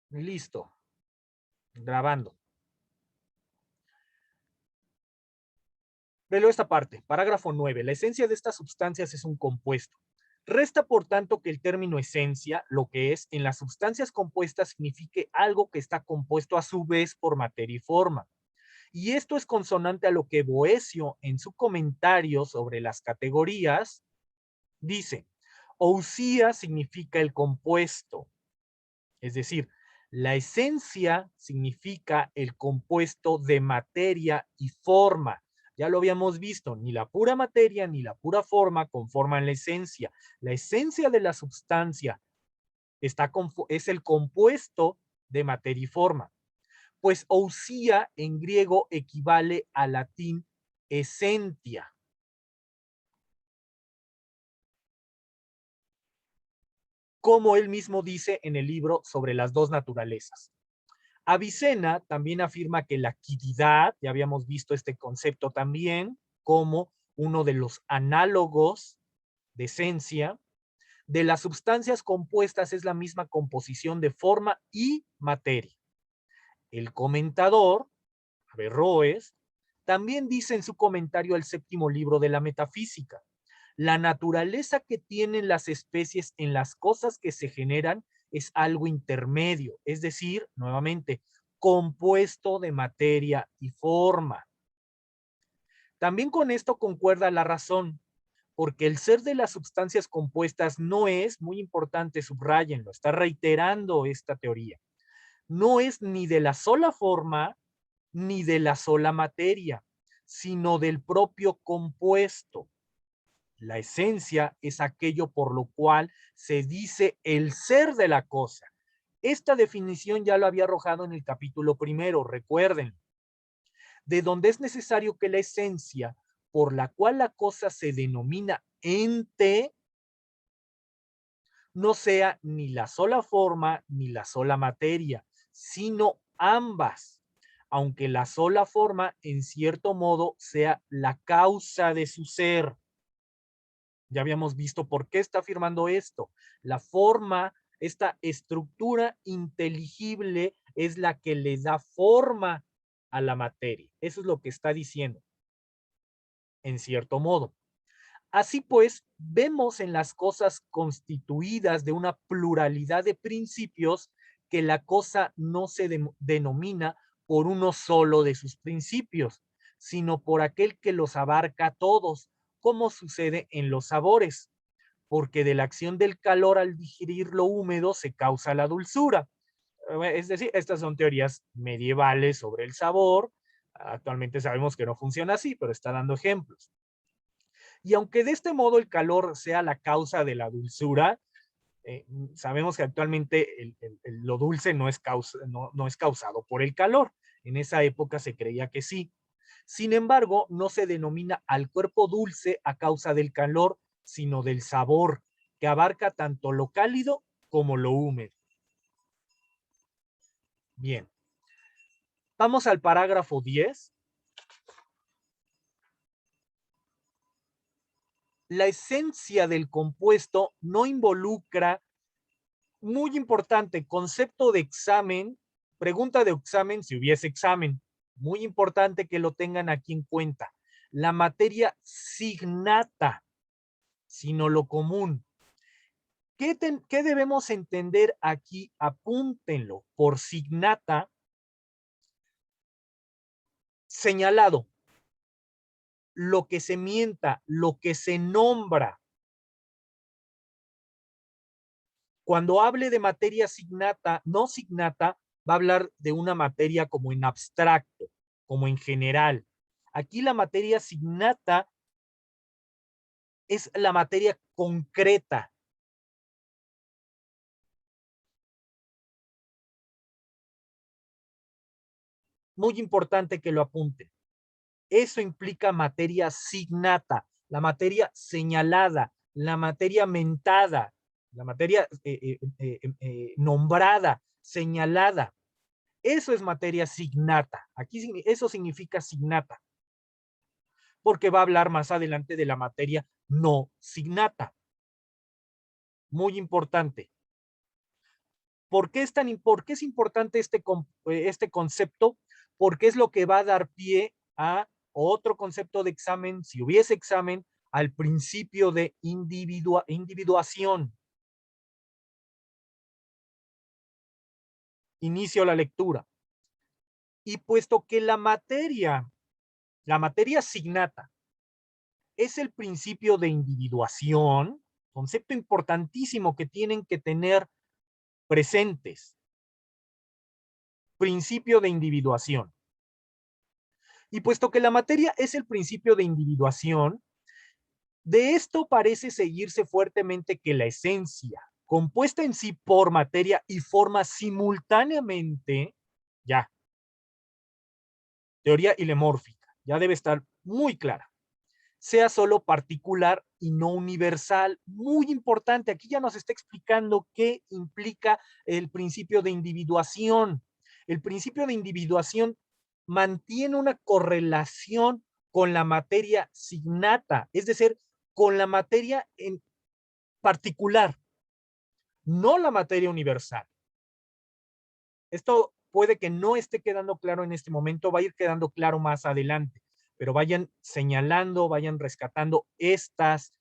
Listo. Grabando. Releo esta parte. Parágrafo 9. La esencia de estas sustancias es un compuesto. Resta, por tanto, que el término esencia, lo que es en las sustancias compuestas, signifique algo que está compuesto a su vez por materia y forma. Y esto es consonante a lo que Boecio, en su comentario sobre las categorías, dice: ousia significa el compuesto, es decir, la esencia significa el compuesto de materia y forma. Ya lo habíamos visto, ni la pura materia ni la pura forma conforman la esencia. La esencia de la sustancia es el compuesto de materia y forma. Pues ousia en griego equivale al latín essentia. Como él mismo dice en el libro sobre las dos naturalezas. Avicena también afirma que la quiddidad, ya habíamos visto este concepto también, como uno de los análogos de esencia, de las sustancias compuestas es la misma composición de forma y materia. El comentador, Averroes, también dice en su comentario al séptimo libro de la metafísica: la naturaleza que tienen las especies en las cosas que se generan es algo intermedio, es decir, nuevamente, compuesto de materia y forma. También con esto concuerda la razón, porque el ser de las sustancias compuestas no es, muy importante, subrayenlo, está reiterando esta teoría, no es ni de la sola forma ni de la sola materia, sino del propio compuesto. La esencia es aquello por lo cual se dice el ser de la cosa. Esta definición ya lo había arrojado en el capítulo primero, recuerden, de donde es necesario que la esencia por la cual la cosa se denomina ente no sea ni la sola forma ni la sola materia, sino ambas, aunque la sola forma en cierto modo sea la causa de su ser. Ya habíamos visto por qué está afirmando esto. La forma, esta estructura inteligible es la que le da forma a la materia. Eso es lo que está diciendo, en cierto modo. Así pues, vemos en las cosas constituidas de una pluralidad de principios que la cosa no se denomina por uno solo de sus principios, sino por aquel que los abarca a todos, como sucede en los sabores, porque de la acción del calor al digerir lo húmedo se causa la dulzura. Es decir, estas son teorías medievales sobre el sabor. Actualmente sabemos que no funciona así, pero está dando ejemplos. Y aunque de este modo el calor sea la causa de la dulzura, sabemos que actualmente lo dulce no es causado por el calor. En esa época se creía que sí. Sin embargo, no se denomina al cuerpo dulce a causa del calor, sino del sabor, que abarca tanto lo cálido como lo húmedo. Bien, vamos al parágrafo 10. La esencia del compuesto no involucra, muy importante, concepto de examen, pregunta de examen si hubiese examen. Muy importante que lo tengan aquí en cuenta. La materia signata, sino lo común. ¿Qué debemos entender aquí? Apúntenlo. Por signata, señalado, lo que se mienta, lo que se nombra. Cuando hable de materia signata, no signata, va a hablar de una materia como en abstracto, como en general. Aquí la materia signata es la materia concreta. Muy importante que lo apunten. Eso implica materia signata, la materia señalada, la materia mentada, la materia nombrada, señalada. Eso es materia signata. Aquí eso significa signata, porque va a hablar más adelante de la materia no signata. Muy importante. ¿Por qué es importante este concepto? Porque es lo que va a dar pie a otro concepto de examen, si hubiese examen, al principio de individuación. Inicio la lectura. Y puesto que la materia asignata, es el principio de individuación, concepto importantísimo que tienen que tener presentes. Principio de individuación. Y puesto que la materia es el principio de individuación, de esto parece seguirse fuertemente que la esencia, compuesta en sí por materia y forma simultáneamente, ya, teoría ilemórfica, ya debe estar muy clara, sea solo particular y no universal. Muy importante, aquí ya nos está explicando qué implica el principio de individuación. El principio de individuación mantiene una correlación con la materia signata, es decir, con la materia en particular, no la materia universal. Esto puede que no esté quedando claro en este momento, va a ir quedando claro más adelante, pero vayan señalando, vayan rescatando estas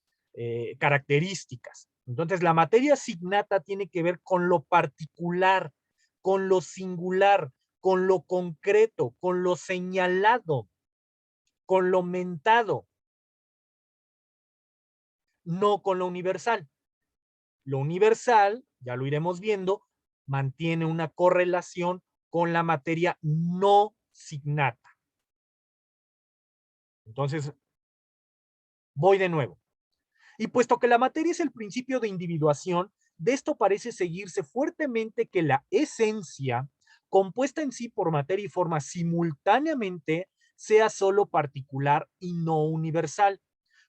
características. Entonces, la materia signata tiene que ver con lo particular, con lo singular, con lo concreto, con lo señalado, con lo mentado, no con lo universal. Lo universal, ya lo iremos viendo, mantiene una correlación con la materia no signata. Entonces, voy de nuevo. Y puesto que la materia es el principio de individuación, de esto parece seguirse fuertemente que la esencia, compuesta en sí por materia y forma simultáneamente, sea solo particular y no universal,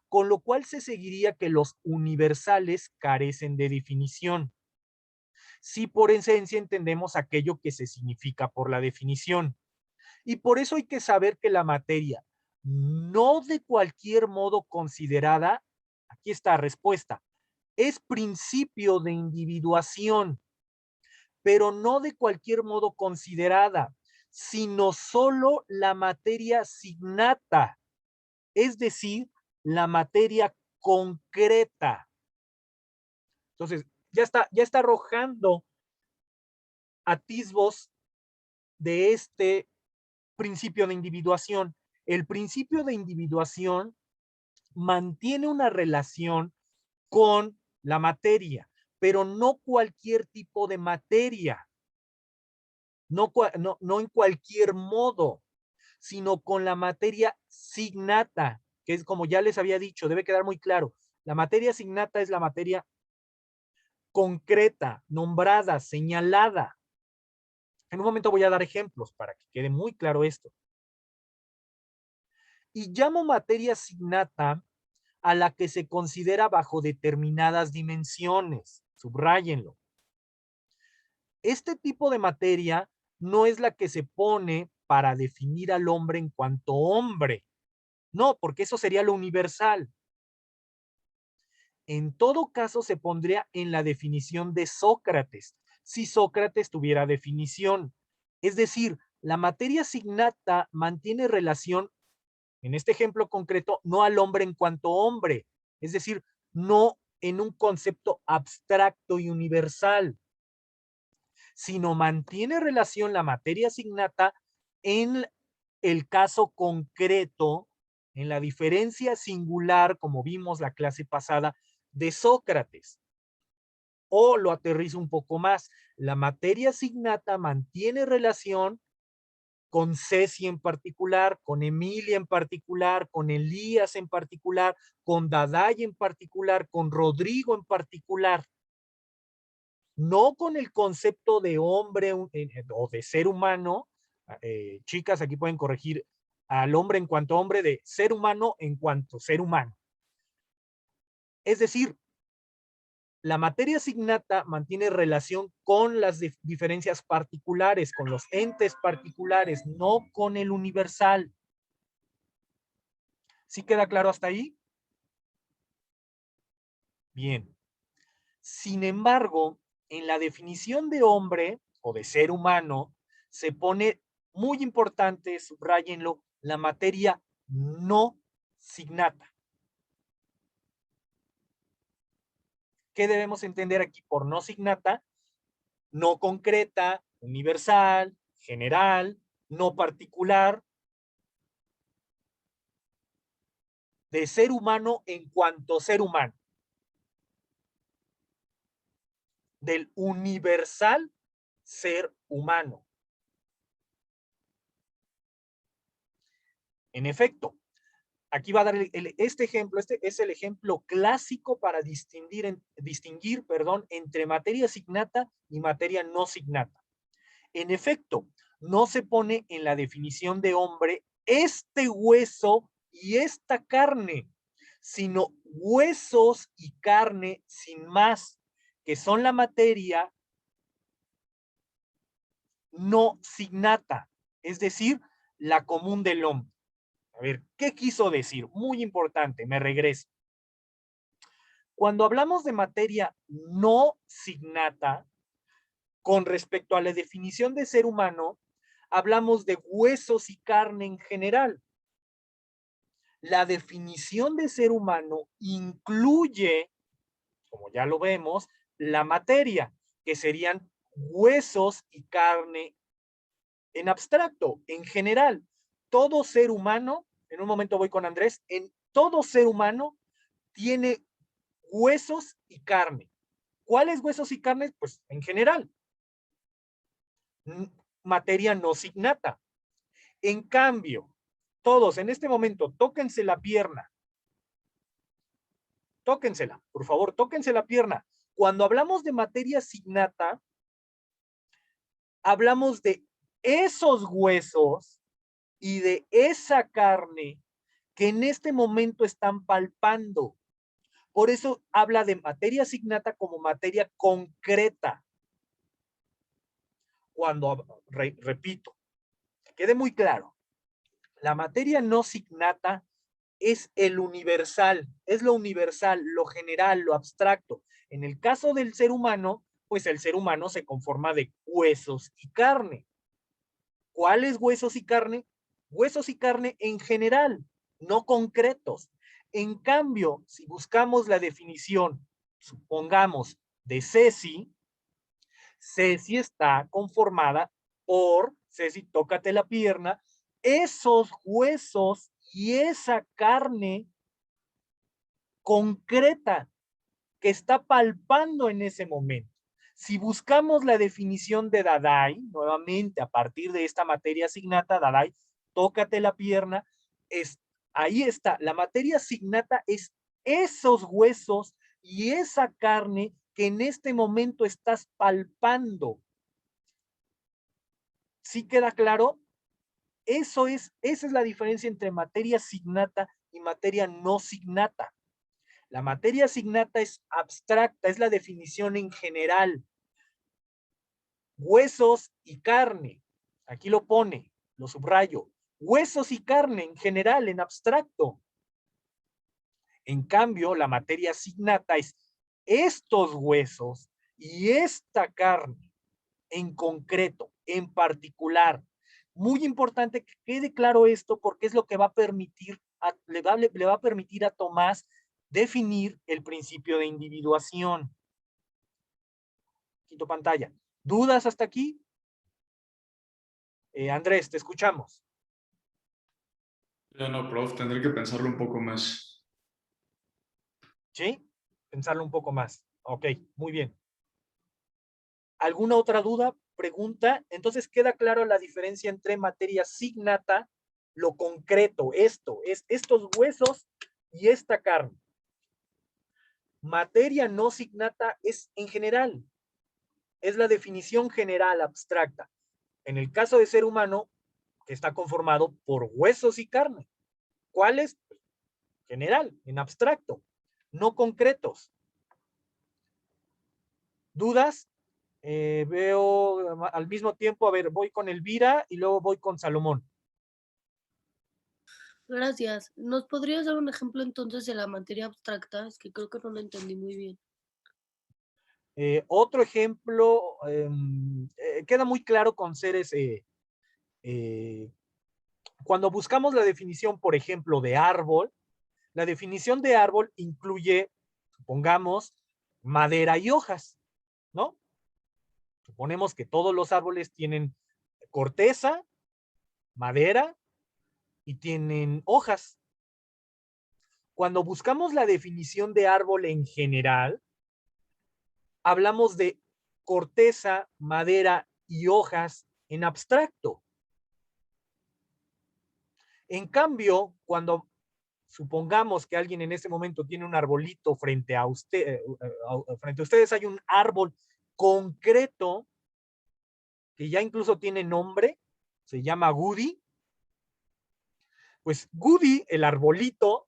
con lo cual se seguiría que los universales carecen de definición. Si por esencia entendemos aquello que se significa por la definición. Y por eso hay que saber que la materia, no de cualquier modo considerada, aquí está la respuesta, es principio de individuación, pero no de cualquier modo considerada, sino solo la materia signata, es decir, la materia concreta. Entonces, ya está arrojando atisbos de este principio de individuación. El principio de individuación mantiene una relación con la materia, pero no cualquier tipo de materia, no en cualquier modo, sino con la materia signata, que es como ya les había dicho, debe quedar muy claro. La materia signata es la materia concreta, nombrada, señalada. En un momento voy a dar ejemplos para que quede muy claro esto. Y llamo materia signata a la que se considera bajo determinadas dimensiones. Subrayenlo. Este tipo de materia no es la que se pone para definir al hombre en cuanto hombre. No, porque eso sería lo universal. En todo caso, se pondría en la definición de Sócrates, si Sócrates tuviera definición. Es decir, la materia signata mantiene relación, en este ejemplo concreto, no al hombre en cuanto hombre, es decir, no en un concepto abstracto y universal, sino mantiene relación la materia signata en el caso concreto, en la diferencia singular, como vimos la clase pasada, de Sócrates. O lo aterrizo un poco más, la materia signata mantiene relación con Ceci en particular, con Emilia en particular, con Elías en particular, con Daday en particular, con Rodrigo en particular. No con el concepto de hombre o de ser humano. Chicas, aquí pueden corregir al hombre en cuanto hombre, de ser humano en cuanto ser humano. Es decir, la materia signata mantiene relación con las diferencias particulares, con los entes particulares, no con el universal. ¿Sí queda claro hasta ahí? Bien. Sin embargo, en la definición de hombre o de ser humano se pone muy importante, subrayenlo, la materia no signata. ¿Qué debemos entender aquí por no signata? No concreta, universal, general, no particular, de ser humano en cuanto ser humano, del universal ser humano. En efecto, aquí va a dar este ejemplo, este es el ejemplo clásico para distinguir, entre materia signata y materia no signata. En efecto, no se pone en la definición de hombre este hueso y esta carne, sino huesos y carne sin más, que son la materia no signata, es decir, la común del hombre. A ver, ¿qué quiso decir? Muy importante, me regreso. Cuando hablamos de materia no signata, con respecto a la definición de ser humano, hablamos de huesos y carne en general. La definición de ser humano incluye, como ya lo vemos, la materia, que serían huesos y carne en abstracto, en general. Todo ser humano, en un momento voy con Andrés, en todo ser humano tiene huesos y carne. ¿Cuáles huesos y carnes? Pues en general, materia no signata. En cambio, todos en este momento, tóquense la pierna. Tóquensela, por favor, tóquense la pierna. Cuando hablamos de materia signata, hablamos de esos huesos y de esa carne que en este momento están palpando. Por eso habla de materia signata como materia concreta. Cuando, repito, que quede muy claro, la materia no signata es el universal, es lo universal, lo general, lo abstracto. En el caso del ser humano, pues el ser humano se conforma de huesos y carne. ¿Cuáles huesos y carne? Huesos y carne en general, no concretos. En cambio, si buscamos la definición, supongamos, de Ceci, Ceci está conformada por, Ceci, tócate la pierna, esos huesos y esa carne concreta que está palpando en ese momento. Si buscamos la definición de Dardai, nuevamente a partir de esta materia signata, Dardai, tócate la pierna, ahí está, la materia signata es esos huesos y esa carne que en este momento estás palpando. ¿Sí queda claro? Esa es la diferencia entre materia signata y materia no signata. La materia signata es abstracta, es la definición en general. Huesos y carne. Aquí lo pone, lo subrayo. Huesos y carne en general, en abstracto. En cambio, la materia signata es estos huesos y esta carne en concreto, en particular. Muy importante que quede claro esto porque es lo que va a permitir, le va a permitir a Tomás definir el principio de individuación. Quito pantalla. ¿Dudas hasta aquí? Andrés, te escuchamos. Ya no, prof, tendré que pensarlo un poco más. ¿Sí? Pensarlo un poco más. Ok, muy bien. ¿Alguna otra duda? Pregunta. Entonces queda claro la diferencia entre materia signata, lo concreto, esto, es estos huesos y esta carne. Materia no signata es en general, es la definición general abstracta. En el caso de ser humano, que está conformado por huesos y carne. ¿Cuáles? General, en abstracto, no concretos. ¿Dudas? Veo al mismo tiempo, a ver, voy con Elvira y luego voy con Salomón. Gracias. ¿Nos podrías dar un ejemplo entonces de la materia abstracta? Es que creo que no lo entendí muy bien. Otro ejemplo, queda muy claro con seres, cuando buscamos la definición, por ejemplo, de árbol, la definición de árbol incluye, supongamos, madera y hojas, ¿no? Suponemos que todos los árboles tienen corteza, madera y tienen hojas. Cuando buscamos la definición de árbol en general, hablamos de corteza, madera y hojas en abstracto. En cambio, cuando supongamos que alguien en ese momento tiene un arbolito frente a usted, frente a ustedes hay un árbol concreto que ya incluso tiene nombre, se llama Goody. Pues Goody, el arbolito,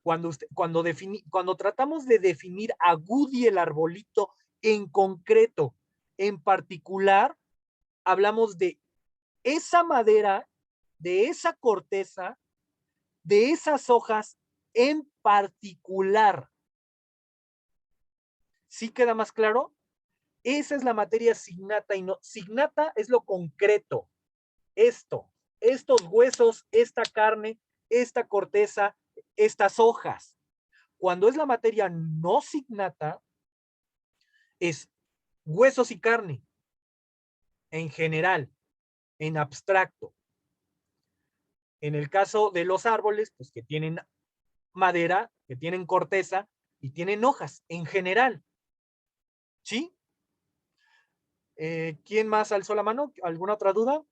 cuando tratamos de definir a Goody, el arbolito en concreto, en particular, hablamos de esa madera, de esa corteza, de esas hojas en particular. ¿Sí queda más claro? Esa es la materia signata y no, signata es lo concreto. Esto, estos huesos, esta carne, esta corteza, estas hojas. Cuando es la materia no signata, es huesos y carne, en general, en abstracto. En el caso de los árboles, pues que tienen madera, que tienen corteza y tienen hojas, en general. ¿Sí? ¿Quién más alzó la mano? ¿Alguna otra duda?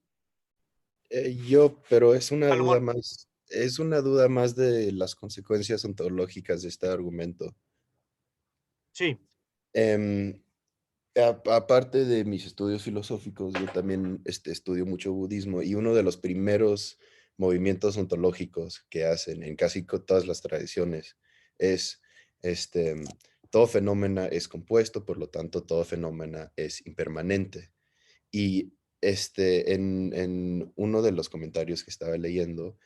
Yo, pero Salomón. es una duda más de las consecuencias ontológicas de este argumento. Sí. Em, Aparte de mis estudios filosóficos, yo también estudio mucho budismo y uno de los primeros movimientos ontológicos que hacen en casi todas las tradiciones es, este, todo fenómeno es compuesto, por lo tanto, todo fenómeno es impermanente. Y en uno de los comentarios que estaba leyendo,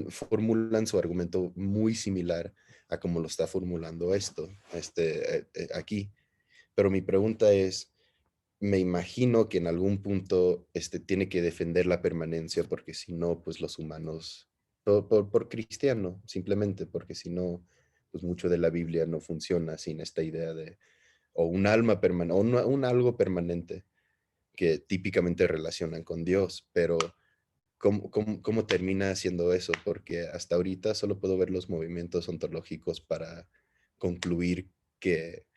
formulan su argumento muy similar a como lo está formulando aquí. Pero mi pregunta es, me imagino que en algún punto tiene que defender la permanencia, porque si no, pues los humanos, por cristiano, simplemente, porque si no, pues mucho de la Biblia no funciona sin esta idea de, o un alma permanente, o un algo permanente que típicamente relacionan con Dios, pero ¿cómo termina haciendo eso? Porque hasta ahorita solo puedo ver los movimientos ontológicos para concluir que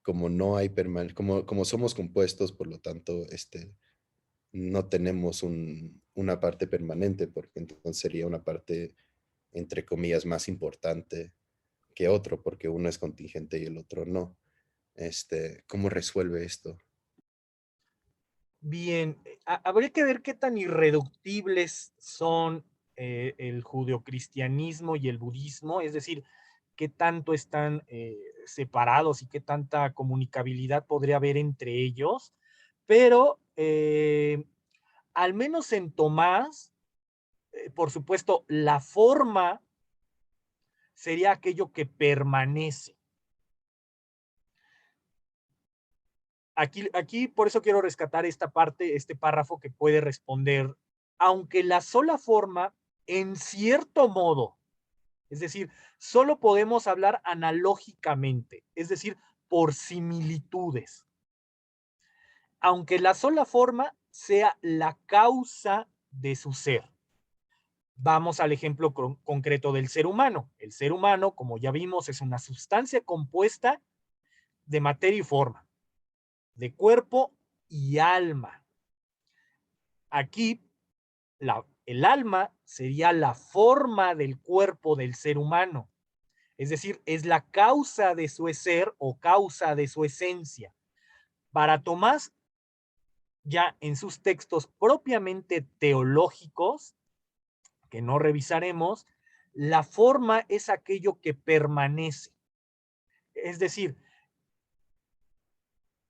como no hay como somos compuestos, por lo tanto, no tenemos una parte permanente, porque entonces sería una parte, entre comillas, más importante que otro, porque uno es contingente y el otro no. ¿Cómo resuelve esto? Bien, habría que ver qué tan irreductibles son el judeocristianismo y el budismo, es decir, qué tanto están separados y qué tanta comunicabilidad podría haber entre ellos, pero al menos en Tomás, por supuesto, la forma sería aquello que permanece. Aquí por eso quiero rescatar esta parte, este párrafo que puede responder, aunque la sola forma, en cierto modo, es decir, solo podemos hablar analógicamente, es decir, por similitudes. Aunque la sola forma sea la causa de su ser. Vamos al ejemplo concreto del ser humano. El ser humano, como ya vimos, es una sustancia compuesta de materia y forma, de cuerpo y alma. Aquí, el alma sería la forma del cuerpo del ser humano. Es decir, es la causa de su ser o causa de su esencia. Para Tomás, ya en sus textos propiamente teológicos, que no revisaremos, la forma es aquello que permanece. Es decir,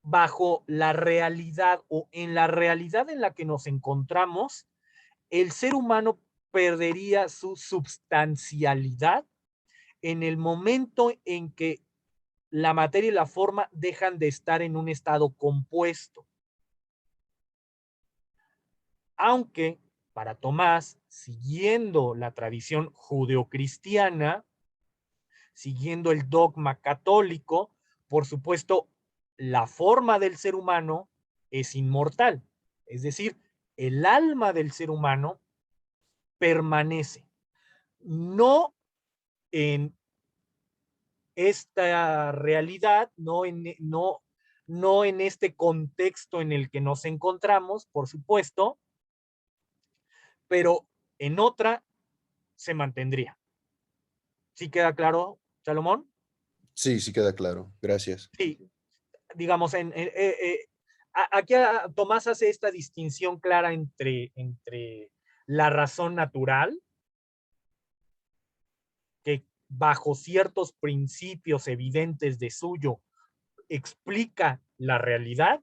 bajo la realidad o en la realidad en la que nos encontramos, el ser humano perdería su substancialidad en el momento en que la materia y la forma dejan de estar en un estado compuesto. Aunque para Tomás, siguiendo la tradición judeocristiana, siguiendo el dogma católico, por supuesto, la forma del ser humano es inmortal. Es decir, el alma del ser humano permanece. No en esta realidad, no en este contexto en el que nos encontramos, por supuesto, pero en otra se mantendría. ¿Sí queda claro, Salomón? Sí, sí queda claro. Gracias. Sí, digamos, aquí Tomás hace esta distinción clara entre la razón natural, que bajo ciertos principios evidentes de suyo explica la realidad,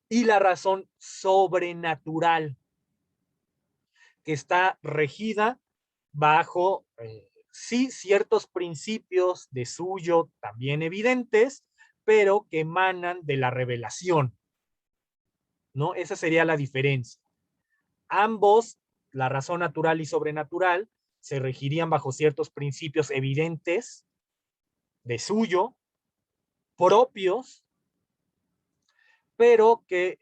y la razón sobrenatural, que está regida bajo, sí, ciertos principios de suyo también evidentes, pero que emanan de la revelación, ¿no? Esa sería la diferencia. Ambos, la razón natural y sobrenatural, se regirían bajo ciertos principios evidentes de suyo, propios, pero que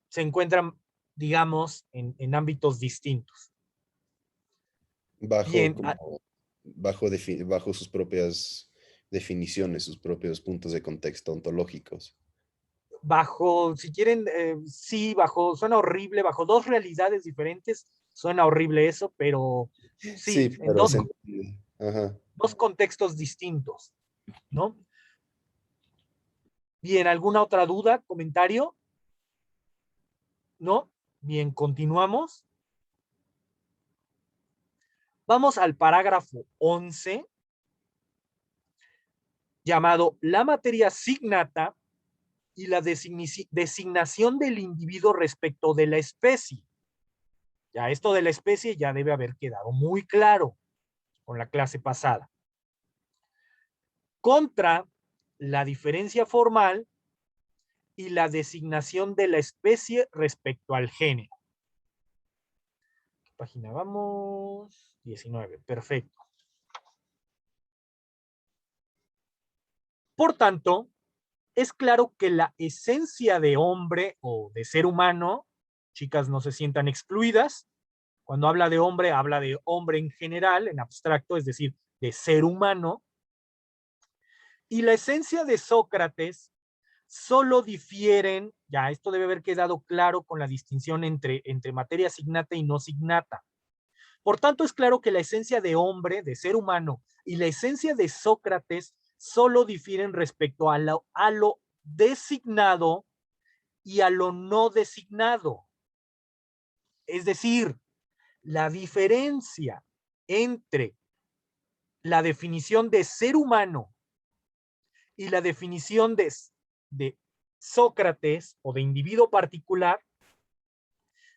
se encuentran, digamos, en ámbitos distintos. Bajo, Bien, como, bajo sus propias definiciones, sus propios puntos de contexto ontológicos. bajo, si quieren, sí, suena horrible, bajo dos realidades diferentes, suena horrible eso, pero Sí, sí, en pero dos, se entiende. Ajá. dos contextos distintos, ¿no? Bien, ¿alguna otra duda, comentario? ¿No? Bien, continuamos. Vamos al parágrafo 11, llamado la materia signata y la designación del individuo respecto de la especie. Ya esto de la especie ya debe haber quedado muy claro con la clase pasada. Contra la diferencia formal y la designación de la especie respecto al género. ¿Qué página vamos? 19, perfecto. Por tanto, es claro que la esencia de hombre o de ser humano, chicas no se sientan excluidas, cuando habla de hombre en general, en abstracto, es decir, de ser humano, y la esencia de Sócrates solo difieren, ya esto debe haber quedado claro con la distinción entre materia signata y no signata. Por tanto, es claro que la esencia de hombre, de ser humano, y la esencia de Sócrates solo difieren respecto a lo designado y a lo no designado. Es decir, la diferencia entre la definición de ser humano y la definición de Sócrates o de individuo particular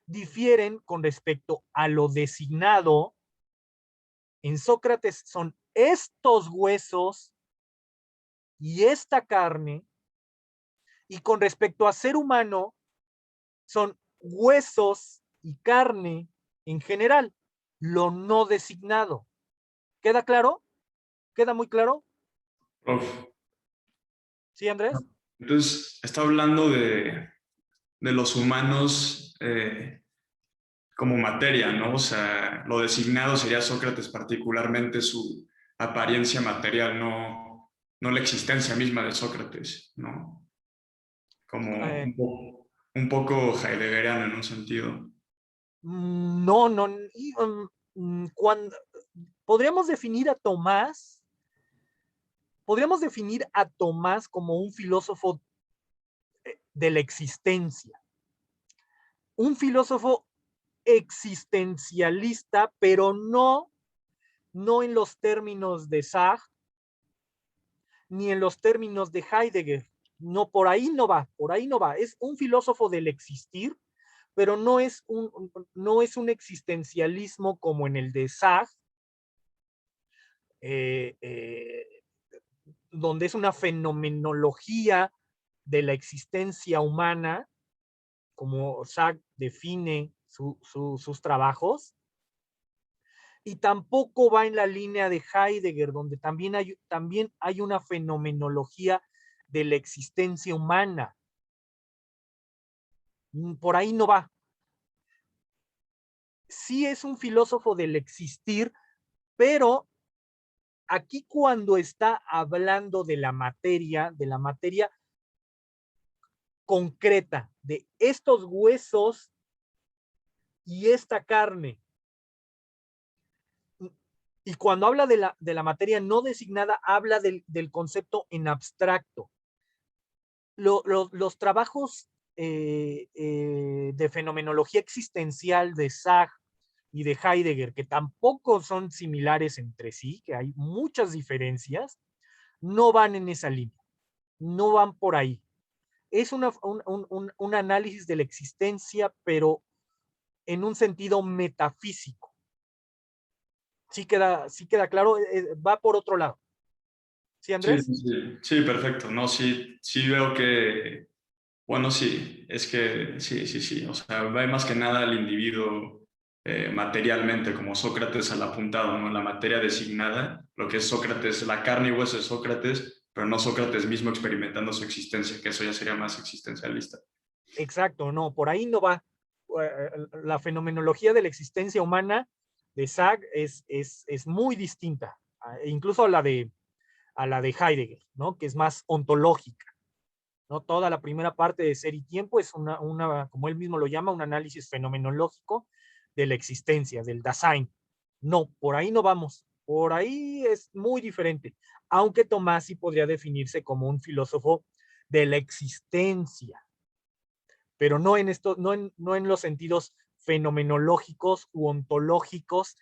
difieren con respecto a lo designado. En Sócrates son estos huesos y esta carne, y con respecto a ser humano son huesos y carne en general, lo no designado. ¿Queda claro? ¿Queda muy claro? Prof. ¿Sí, Andrés? Entonces, está hablando de los humanos como materia, ¿no? O sea, lo designado sería Sócrates, particularmente su apariencia material, no la existencia misma de Sócrates, ¿no? Como Eh, un poco heideggeriano en un sentido. no, no. Cuando, podríamos definir a Tomás, como un filósofo de la existencia, un filósofo existencialista, pero no en los términos de Sartre, ni en los términos de Heidegger. No, por ahí no va, por ahí no va. Es un filósofo del existir, pero no es un existencialismo como en el de Sartre, donde es una fenomenología de la existencia humana, como Sack define sus trabajos, y tampoco va en la línea de Heidegger, donde también hay una fenomenología de la existencia humana. Por ahí no va. Sí es un filósofo del existir, pero aquí cuando está hablando de la materia concreta, de estos huesos y esta carne, y cuando habla de la materia no designada, habla del concepto en abstracto. Los trabajos de fenomenología existencial de Sack y de Heidegger, que tampoco son similares entre sí, que hay muchas diferencias, no van en esa línea, no van por ahí. Es un análisis de la existencia, pero en un sentido metafísico. Sí queda claro, va por otro lado. ¿Sí, Sí, Andrés? sí, sí, sí, perfecto. No, sí, sí veo que, bueno, sí, es que sí, sí, sí. O sea, va más que nada al individuo materialmente, como Sócrates al apuntado, ¿no? La materia designada, lo que es Sócrates, la carne y hueso de Sócrates, pero no Sócrates mismo experimentando su existencia, que eso ya sería más existencialista. Exacto, no, por ahí no va. La fenomenología de la existencia humana de Sack es muy distinta, incluso a la de Heidegger, ¿no? Que es más ontológica, ¿no? Toda la primera parte de Ser y Tiempo es como él mismo lo llama, un análisis fenomenológico de la existencia, del Dasein. No, por ahí no vamos. Por ahí es muy diferente. Aunque Tomás sí podría definirse como un filósofo de la existencia, pero no en no en los sentidos fenomenológicos u ontológicos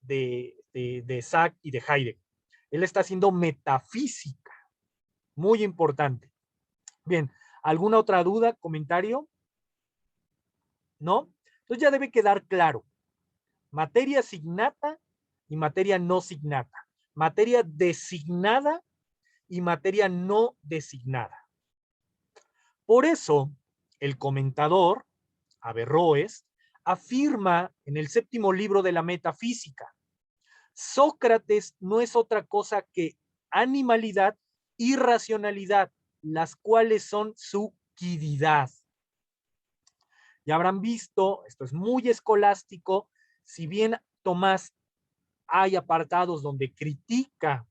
de Sack y de Heidegger. Él está haciendo metafísica, muy importante. Bien, ¿alguna otra duda, comentario? ¿No? Entonces ya debe quedar claro. Materia signata y materia no signata. Materia designada y materia no designada. Por eso, el comentador, Averroes, afirma en el séptimo libro de la Metafísica: Sócrates no es otra cosa que animalidad y racionalidad, las cuales son su quiridad. Ya habrán visto, esto es muy escolástico, si bien Tomás hay apartados donde critica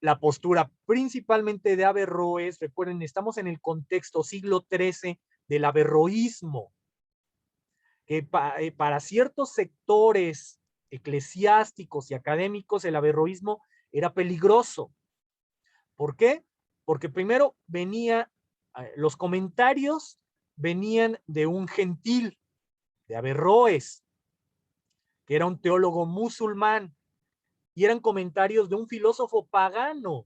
la postura principalmente de Averroes. Recuerden, estamos en el contexto siglo XIII del averroísmo, que para ciertos sectores eclesiásticos y académicos el averroísmo era peligroso. ¿Por qué? Porque primero los comentarios venían de un gentil, de Averroes, que era un teólogo musulmán, y eran comentarios de un filósofo pagano,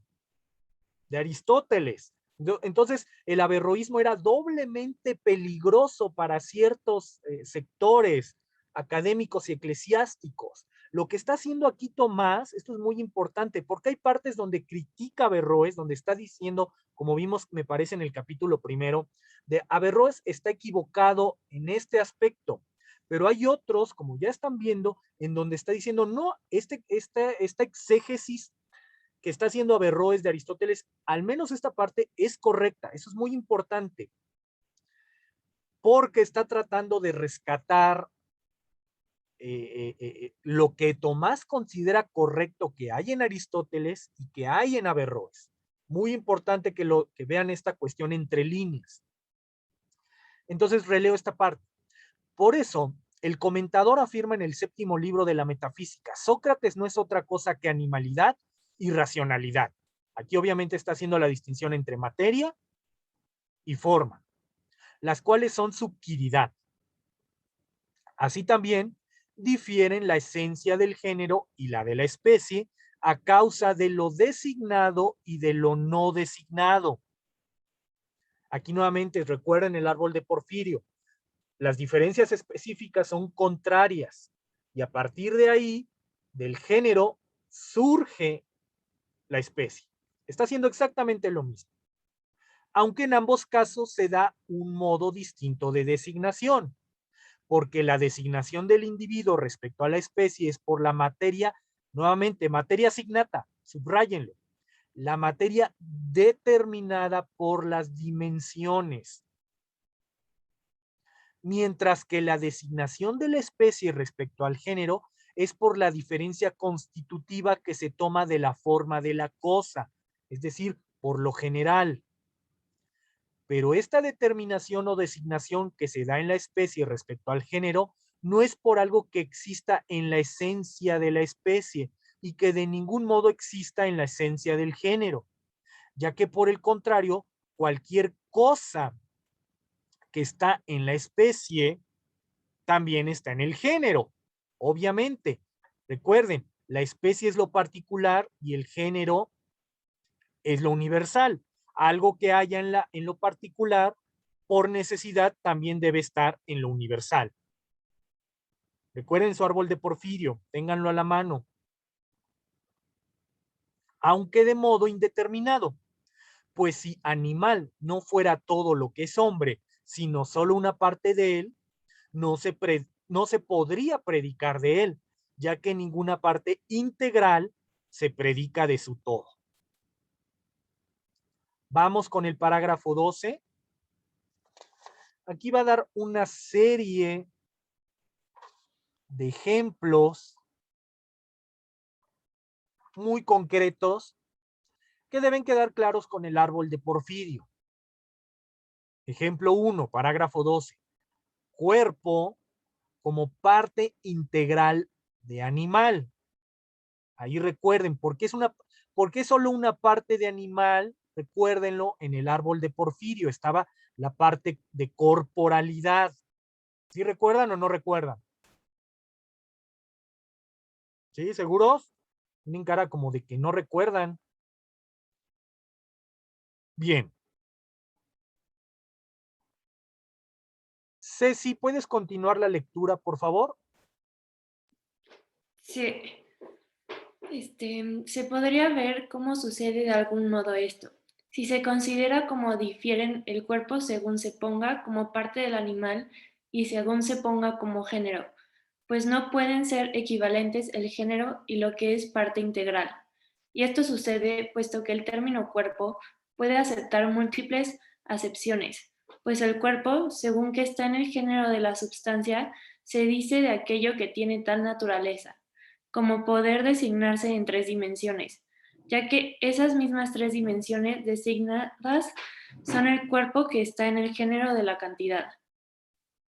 de Aristóteles. Entonces, el averroísmo era doblemente peligroso para ciertos sectores académicos y eclesiásticos. Lo que está haciendo aquí Tomás, esto es muy importante, porque hay partes donde critica a Averroes, donde está diciendo, como vimos, me parece en el capítulo primero, de Averroes está equivocado en este aspecto, pero hay otros, como ya están viendo, en donde está diciendo, no, esta exégesis que está haciendo Averroes de Aristóteles, al menos esta parte es correcta. Eso es muy importante, porque está tratando de rescatar lo que Tomás considera correcto que hay en Aristóteles y que hay en Averroes. Muy importante que vean esta cuestión entre líneas. Entonces releo esta parte. Por eso, el comentador afirma en el séptimo libro de la Metafísica: Sócrates no es otra cosa que animalidad y racionalidad. Aquí obviamente está haciendo la distinción entre materia y forma, las cuales son subquiridad. Así también difieren la esencia del género y la de la especie a causa de lo designado y de lo no designado. Aquí nuevamente recuerden el árbol de Porfirio. Las diferencias específicas son contrarias y a partir de ahí, del género, surge la especie. Está haciendo exactamente lo mismo. Aunque en ambos casos se da un modo distinto de designación, porque la designación del individuo respecto a la especie es por la materia, nuevamente, materia signata, subráyenlo, la materia determinada por las dimensiones. Mientras que la designación de la especie respecto al género es por la diferencia constitutiva que se toma de la forma de la cosa, es decir, por lo general. Pero esta determinación o designación que se da en la especie respecto al género no es por algo que exista en la esencia de la especie y que de ningún modo exista en la esencia del género, ya que por el contrario, cualquier cosa que está en la especie también está en el género. Obviamente, recuerden, la especie es lo particular y el género es lo universal. Algo que haya en lo particular, por necesidad, también debe estar en lo universal. Recuerden su árbol de Porfirio, ténganlo a la mano. Aunque de modo indeterminado, pues si animal no fuera todo lo que es hombre, sino solo una parte de él, no se podría predicar de él, ya que ninguna parte integral se predica de su todo. Vamos con el parágrafo 12. Aquí va a dar una serie de ejemplos muy concretos que deben quedar claros con el árbol de Porfirio. Ejemplo 1, parágrafo 12. Cuerpo como parte integral de animal. Ahí recuerden, ¿por qué solo una parte de animal? Recuérdenlo, en el árbol de Porfirio estaba la parte de corporalidad. ¿Sí recuerdan o no recuerdan? ¿Sí? ¿Seguros? Tienen cara como de que no recuerdan. Bien. Ceci, ¿puedes continuar la lectura, por favor? Sí. Se podría ver cómo sucede de algún modo esto. Si se considera como difieren el cuerpo según se ponga como parte del animal y según se ponga como género, pues no pueden ser equivalentes el género y lo que es parte integral. Y esto sucede puesto que el término cuerpo puede aceptar múltiples acepciones, pues el cuerpo, según que está en el género de la substancia, se dice de aquello que tiene tal naturaleza como poder designarse en tres dimensiones, ya que esas mismas tres dimensiones designadas son el cuerpo que está en el género de la cantidad.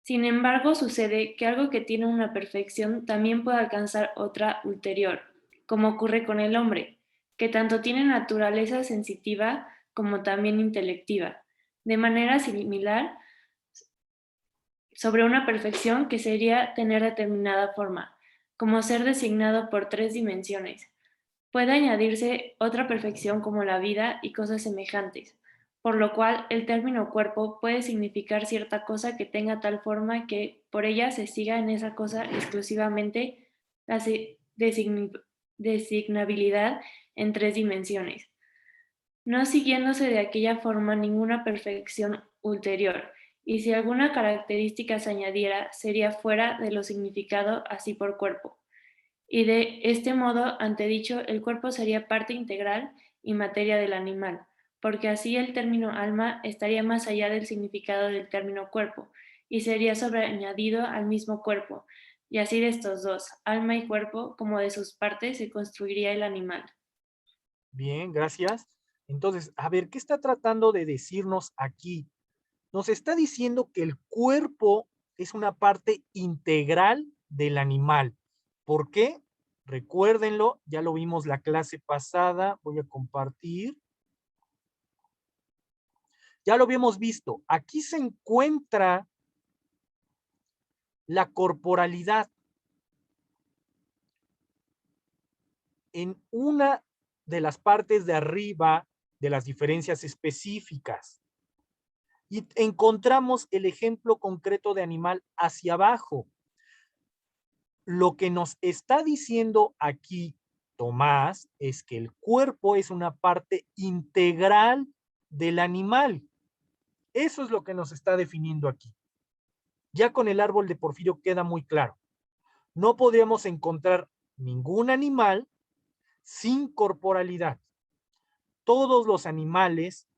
Sin embargo, sucede que algo que tiene una perfección también puede alcanzar otra ulterior, como ocurre con el hombre, que tanto tiene naturaleza sensitiva como también intelectiva, de manera similar sobre una perfección que sería tener determinada forma, como ser designado por tres dimensiones. Puede añadirse otra perfección como la vida y cosas semejantes, por lo cual el término cuerpo puede significar cierta cosa que tenga tal forma que por ella se siga en esa cosa exclusivamente la designabilidad en tres dimensiones, no siguiéndose de aquella forma ninguna perfección ulterior, y si alguna característica se añadiera, sería fuera de lo significado así por cuerpo. Y de este modo, antedicho, el cuerpo sería parte integral y materia del animal, porque así el término alma estaría más allá del significado del término cuerpo, y sería sobreañadido al mismo cuerpo, y así de estos dos, alma y cuerpo, como de sus partes, se construiría el animal. Bien, gracias. Entonces, a ver, ¿qué está tratando de decirnos aquí? Nos está diciendo que el cuerpo es una parte integral del animal. ¿Por qué? Recuérdenlo, ya lo vimos la clase pasada, voy a compartir. Ya lo habíamos visto. Aquí se encuentra la corporalidad en una de las partes de arriba de las diferencias específicas. Y encontramos el ejemplo concreto de animal hacia abajo. Lo que nos está diciendo aquí Tomás, es que el cuerpo es una parte integral del animal. Eso es lo que nos está definiendo aquí. Ya con el árbol de Porfirio queda muy claro. No podríamos encontrar ningún animal sin corporalidad. Todos los animales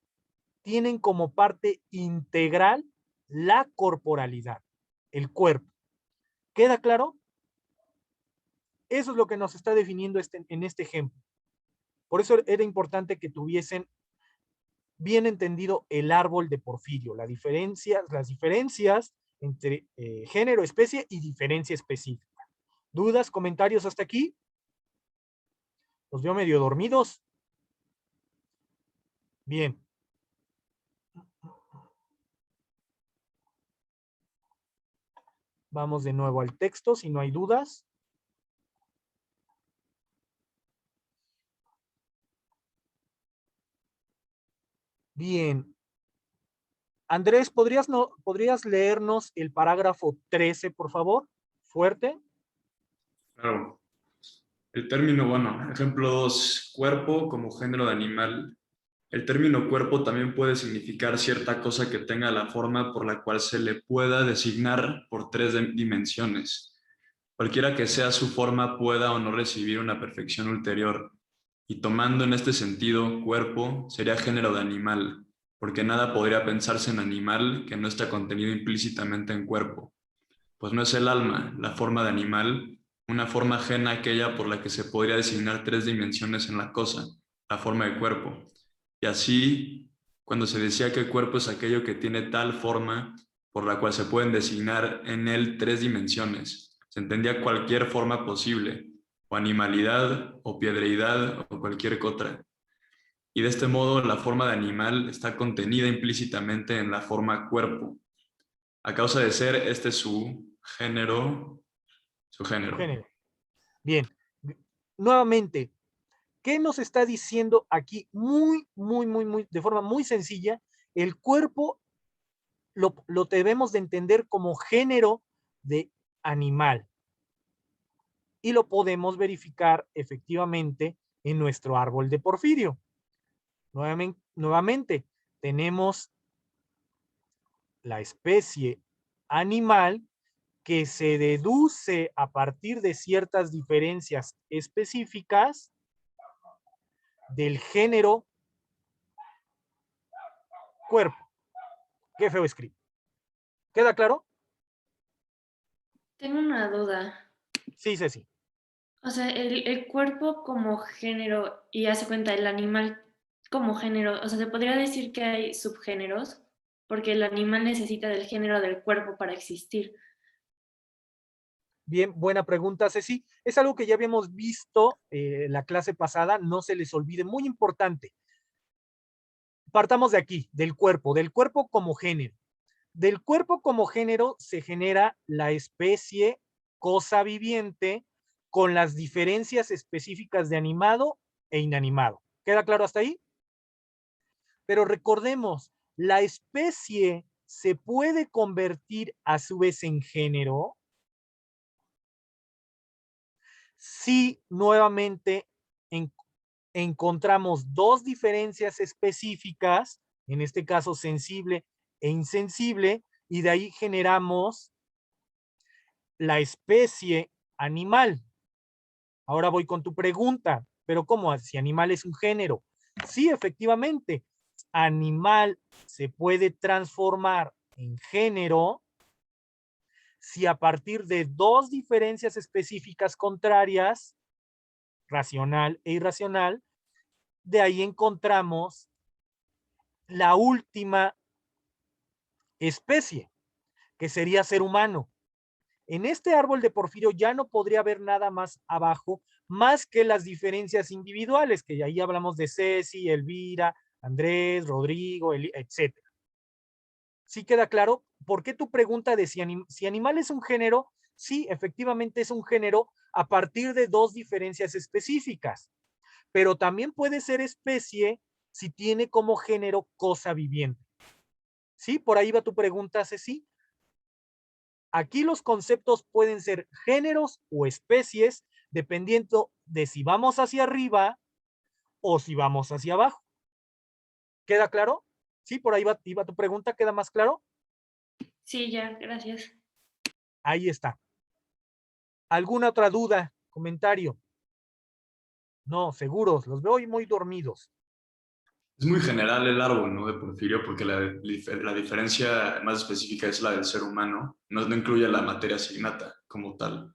tienen como parte integral la corporalidad, el cuerpo. ¿Queda claro? Eso es lo que nos está definiendo en este ejemplo. Por eso era importante que tuviesen bien entendido el árbol de Porfirio, las diferencias entre género, especie y diferencia específica. ¿Dudas, comentarios hasta aquí? Los veo medio dormidos. Bien. Vamos de nuevo al texto, si no hay dudas. Bien. Andrés, ¿podrías leernos el parágrafo 13, por favor? Fuerte. Claro. El término, bueno, ejemplo 2, cuerpo como género de animal. El término cuerpo también puede significar cierta cosa que tenga la forma por la cual se le pueda designar por tres dimensiones. Cualquiera que sea su forma pueda o no recibir una perfección ulterior. Y tomando en este sentido, cuerpo sería género de animal, porque nada podría pensarse en animal que no está contenido implícitamente en cuerpo. Pues no es el alma, la forma de animal, una forma ajena a aquella por la que se podría designar tres dimensiones en la cosa, la forma de cuerpo. Y así, cuando se decía que el cuerpo es aquello que tiene tal forma por la cual se pueden designar en él tres dimensiones, se entendía cualquier forma posible, o animalidad, o piedreidad, o cualquier otra. Y de este modo, la forma de animal está contenida implícitamente en la forma cuerpo. A causa de ser este su género. Género. Bien. Nuevamente, ¿qué nos está diciendo aquí? Muy, de forma muy sencilla, el cuerpo lo debemos de entender como género de animal. Y lo podemos verificar efectivamente en nuestro árbol de Porfirio. Nuevamente tenemos la especie animal que se deduce a partir de ciertas diferencias específicas del género cuerpo. Qué feo escrito. ¿Queda claro? Tengo una duda. Sí, Ceci. O sea, el cuerpo como género y hace cuenta el animal como género, o sea, se podría decir que hay subgéneros porque el animal necesita del género del cuerpo para existir. Bien, buena pregunta, Ceci. Es algo que ya habíamos visto en la clase pasada, no se les olvide, muy importante. Partamos de aquí, del cuerpo como género. Del cuerpo como género se genera la especie, cosa viviente, con las diferencias específicas de animado e inanimado. ¿Queda claro hasta ahí? Pero recordemos, la especie se puede convertir a su vez en género si nuevamente encontramos dos diferencias específicas, en este caso sensible e insensible, y de ahí generamos la especie animal. Ahora voy con tu pregunta, pero ¿cómo? Si animal es un género. Sí, efectivamente, animal se puede transformar en género si a partir de dos diferencias específicas contrarias, racional e irracional, de ahí encontramos la última especie, que sería ser humano. En este árbol de Porfirio ya no podría haber nada más abajo, más que las diferencias individuales, que ahí hablamos de Ceci, Elvira, Andrés, Rodrigo, etc. ¿Sí queda claro? ¿Por qué tu pregunta de si animal es un género? Sí, efectivamente es un género a partir de dos diferencias específicas, pero también puede ser especie si tiene como género cosa viviente. ¿Sí? Por ahí va tu pregunta, Ceci. Aquí los conceptos pueden ser géneros o especies dependiendo de si vamos hacia arriba o si vamos hacia abajo. ¿Queda claro? Sí, por ahí iba tu pregunta, ¿queda más claro? Sí, ya, gracias. Ahí está. ¿Alguna otra duda, comentario? No, seguros, los veo muy dormidos. Es muy general el árbol, ¿no? De Porfirio, porque la diferencia más específica es la del ser humano, no incluye la materia asignata como tal.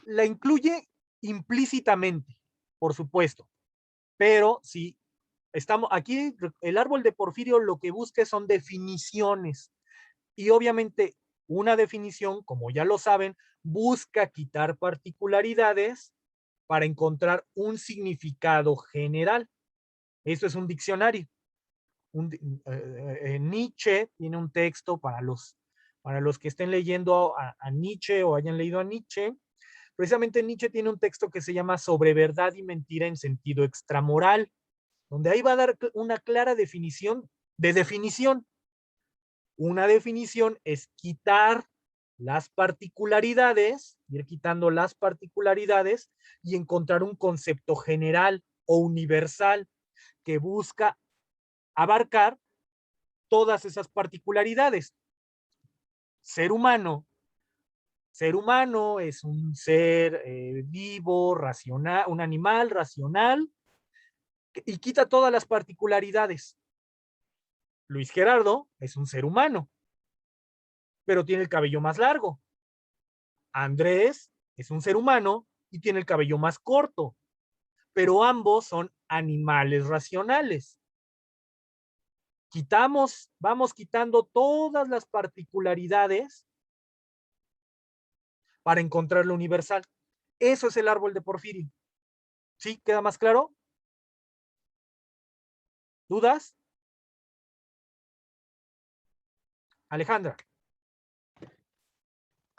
La incluye implícitamente, por supuesto, pero si estamos aquí, el árbol de Porfirio lo que busca son definiciones y obviamente una definición, como ya lo saben, busca quitar particularidades para encontrar un significado general. Eso es un diccionario. Nietzsche tiene un texto para los que estén leyendo a Nietzsche o hayan leído a Nietzsche. Precisamente Nietzsche tiene un texto que se llama Sobre verdad y mentira en sentido extramoral, donde ahí va a dar una clara definición de definición. Una definición es quitar las particularidades, ir quitando las particularidades y encontrar un concepto general o universal que busca abarcar todas esas particularidades. Ser humano es un ser vivo, racional, un animal racional, y quita todas las particularidades. Luis Gerardo es un ser humano, pero tiene el cabello más largo. Andrés es un ser humano y tiene el cabello más corto, pero ambos son animales racionales. Vamos quitando todas las particularidades para encontrar lo universal. Eso es el árbol de Porfirio. ¿Sí? ¿Queda más claro? ¿Dudas? Alejandra.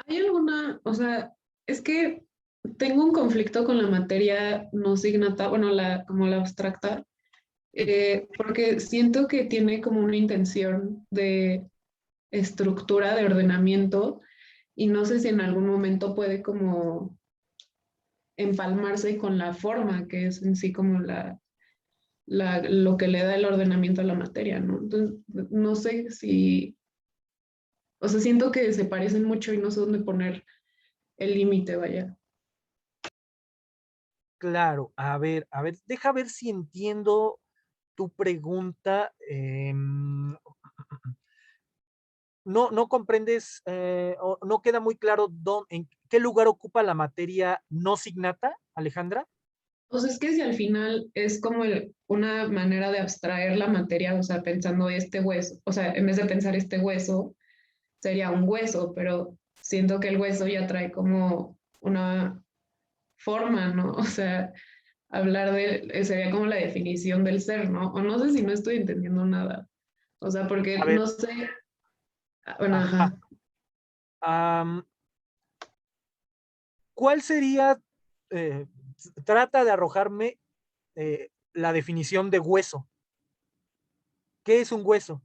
¿Hay alguna, o sea, es que tengo un conflicto con la materia no signata, bueno, como la abstracta, porque siento que tiene como una intención de estructura, de ordenamiento, y no sé si en algún momento puede como empalmarse con la forma, que es en sí como lo que le da el ordenamiento a la materia, ¿no? Entonces, no sé si, o sea, siento que se parecen mucho y no sé dónde poner el límite, vaya. Claro, a ver, deja ver si entiendo tu pregunta. No comprendes, o no queda muy claro en qué lugar ocupa la materia no signata, Alejandra. O sea, es que si al final es como una manera de abstraer la materia, o sea, pensando este hueso, o sea, en vez de pensar este hueso, sería un hueso, pero siento que el hueso ya trae como una forma, ¿no? O sea, hablar de, sería como la definición del ser, ¿no? O no sé si no estoy entendiendo nada. O sea, porque A ver, no sé, bueno, ajá. ajá. ¿Cuál sería, trata de arrojarme la definición de hueso? ¿Qué es un hueso?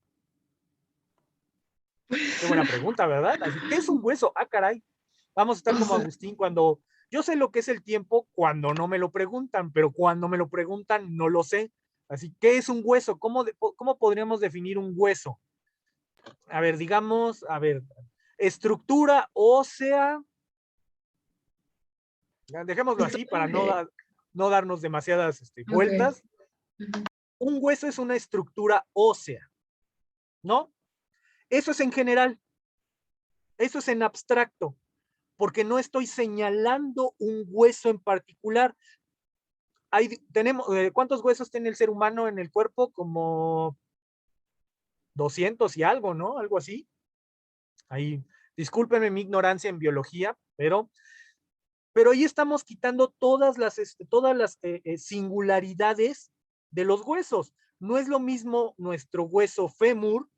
Qué buena pregunta, ¿verdad? Así, ¿qué es un hueso? Ah, caray. Vamos a estar O como sea, Agustín cuando yo sé lo que es el tiempo cuando no me lo preguntan, pero cuando me lo preguntan no lo sé. Así, ¿qué es un hueso? ¿Cómo podríamos definir un hueso? A ver, digamos, a ver, estructura ósea, dejémoslo así para no darnos demasiadas ok. vueltas. Un hueso es una estructura ósea, ¿no? Eso es en general, eso es en abstracto, porque no estoy señalando un hueso en particular. ¿Cuántos huesos tiene el ser humano en el cuerpo? Como 200 y algo, ¿no? Algo así. Ahí, discúlpenme mi ignorancia en biología, pero ahí estamos quitando todas las singularidades de los huesos. No es lo mismo nuestro hueso fémur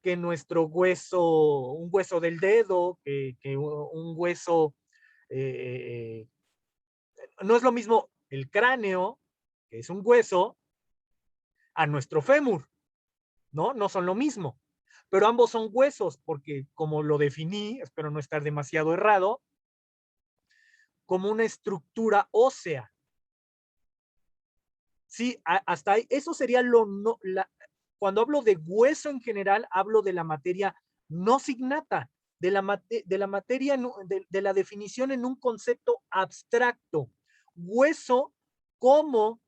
que nuestro hueso, un hueso del dedo, que un hueso, no es lo mismo el cráneo, que es un hueso, a nuestro fémur, ¿no? No son lo mismo, pero ambos son huesos, porque como lo definí, espero no estar demasiado errado, como una estructura ósea. Sí, hasta ahí, eso sería cuando hablo de hueso en general, hablo de la materia no signata, de la materia, de la definición en un concepto abstracto. Hueso como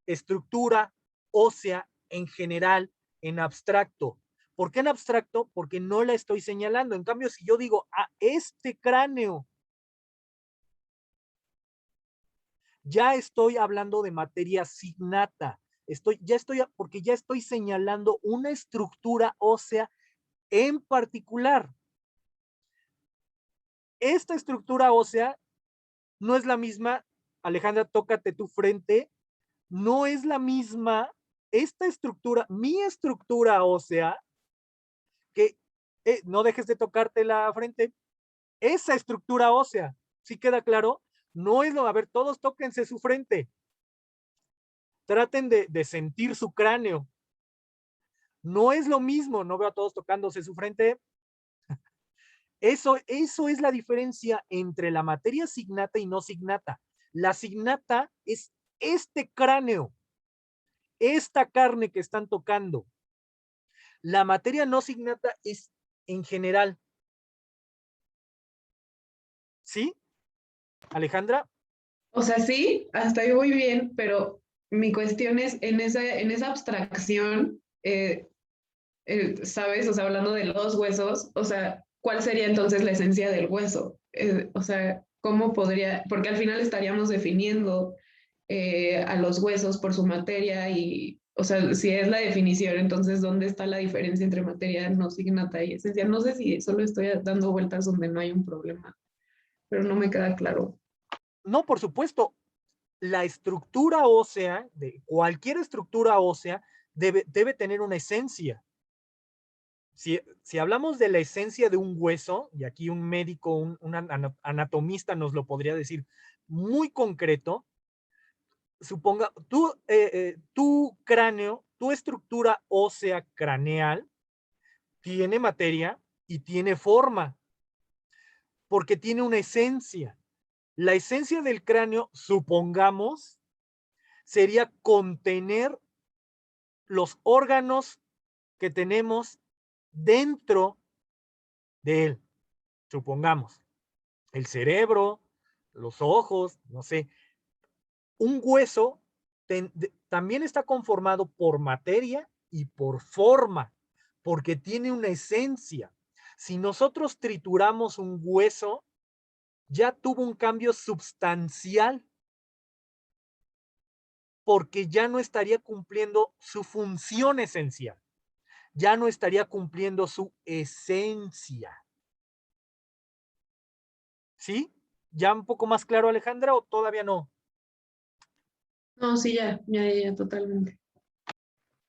estructura ósea en general, en abstracto. ¿Por qué en abstracto? Porque no la estoy señalando. En cambio, si yo digo, este cráneo, ya estoy hablando de materia signata. Porque ya estoy señalando una estructura ósea en particular. Esta estructura ósea no es la misma, Alejandra, tócate tu frente, no es la misma esta estructura, mi estructura ósea, que no dejes de tocarte la frente, esa estructura ósea, ¿sí queda claro? No es a ver, todos tóquense su frente, traten de sentir su cráneo, no es lo mismo, no veo a todos tocándose su frente. Eso es la diferencia entre la materia signata y no signata. La signata es este cráneo, esta carne que están tocando. La materia no signata es en general. ¿Sí, Alejandra? O sea, sí, hasta ahí voy bien, pero mi cuestión es en esa abstracción, ¿sabes? O sea, hablando de los huesos, o sea, ¿cuál sería entonces la esencia del hueso? O sea, ¿cómo podría? Porque al final estaríamos definiendo a los huesos por su materia y, o sea, si es la definición, entonces, ¿dónde está la diferencia entre materia no signata y esencia? No sé si solo estoy dando vueltas donde no hay un problema, pero no me queda claro. No, por supuesto. La estructura ósea, de cualquier estructura ósea, debe tener una esencia. Si hablamos de la esencia de un hueso, y aquí un médico, un anatomista nos lo podría decir muy concreto, suponga, tu cráneo, tu estructura ósea craneal, tiene materia y tiene forma, porque tiene una esencia. La esencia del cráneo, supongamos, sería contener los órganos que tenemos dentro de él, supongamos, el cerebro, los ojos, no sé. Un hueso también está conformado por materia y por forma, porque tiene una esencia. Si nosotros trituramos un hueso, ya tuvo un cambio sustancial, porque ya no estaría cumpliendo su función esencial, ya no estaría cumpliendo su esencia. ¿Sí? ¿Ya un poco más claro, Alejandra, o todavía no? No, sí, ya, totalmente.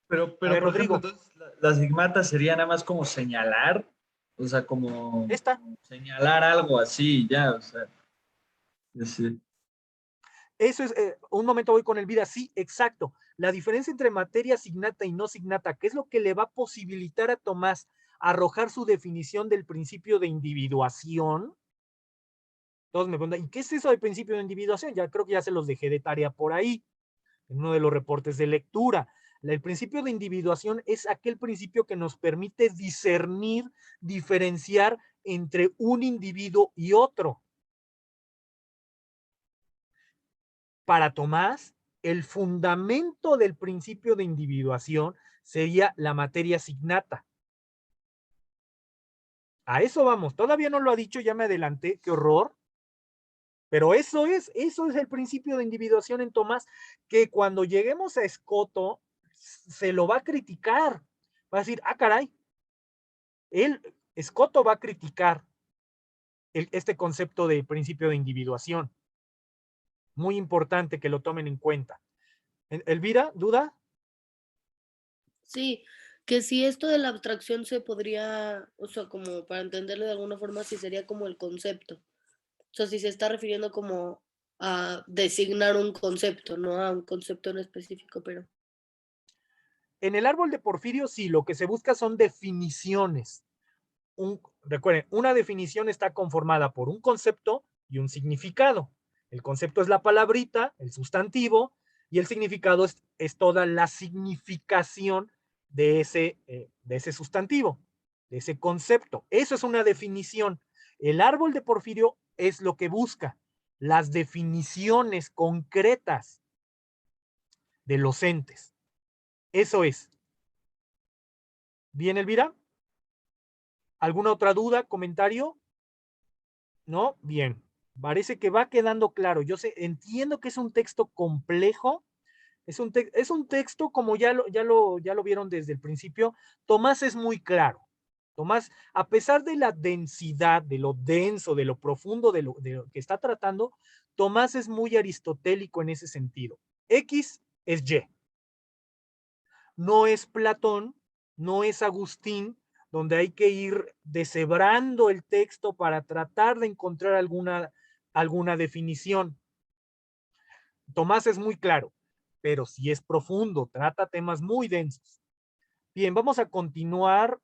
Pero A ver, por ejemplo, Rodrigo, entonces la sigmata sería nada más como señalar, o sea, como esta. señalar algo así, ya, o sea, sí. Eso es, un momento voy con Elvira, sí, exacto. La diferencia entre materia signata y no signata, ¿qué es lo que le va a posibilitar a Tomás arrojar su definición del principio de individuación? Todos me preguntan, ¿y qué es eso del principio de individuación? Ya creo que ya se los dejé de tarea por ahí, en uno de los reportes de lectura. El principio de individuación es aquel principio que nos permite discernir, diferenciar entre un individuo y otro. Para Tomás, el fundamento del principio de individuación sería la materia signata. A eso vamos. Todavía no lo ha dicho, ya me adelanté, qué horror. Pero eso es el principio de individuación en Tomás, que cuando lleguemos a Escoto, se lo va a criticar. Va a decir, caray, Escoto va a criticar este concepto de principio de individuación. Muy importante que lo tomen en cuenta. Elvira, ¿duda? Sí, que si esto de la abstracción se podría, o sea, como para entenderlo de alguna forma, si sería como el concepto. O sea, si se está refiriendo como a designar un concepto, no a un concepto en específico, pero... En el árbol de Porfirio, sí, lo que se busca son definiciones. Recuerden, una definición está conformada por un concepto y un significado. El concepto es la palabrita, el sustantivo, y el significado es toda la significación de ese sustantivo, de ese concepto. Eso es una definición. El árbol de Porfirio es lo que busca, las definiciones concretas de los entes. Eso es. ¿Bien, Elvira? ¿Alguna otra duda, comentario? ¿No? Bien. Parece que va quedando claro. Yo sé, entiendo que es un texto complejo. Es un texto, como ya lo vieron desde el principio. Tomás es muy claro. Tomás, a pesar de la densidad, de lo denso, de lo profundo de lo que está tratando, Tomás es muy aristotélico en ese sentido. X es Y. No es Platón, no es Agustín, donde hay que ir deshebrando el texto para tratar de encontrar alguna definición. Tomás es muy claro, pero sí es profundo, trata temas muy densos. Bien, vamos a continuar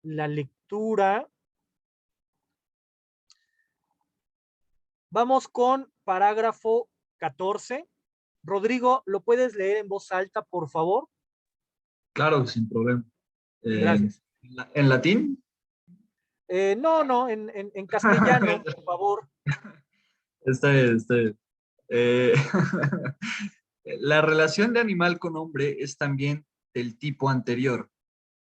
la lectura. Vamos con parágrafo 14. Rodrigo, ¿lo puedes leer en voz alta, por favor? Claro, sin problema. Gracias. ¿En latín? No, en castellano, por favor. Está bien. Eh, la relación de animal con hombre es también del tipo anterior,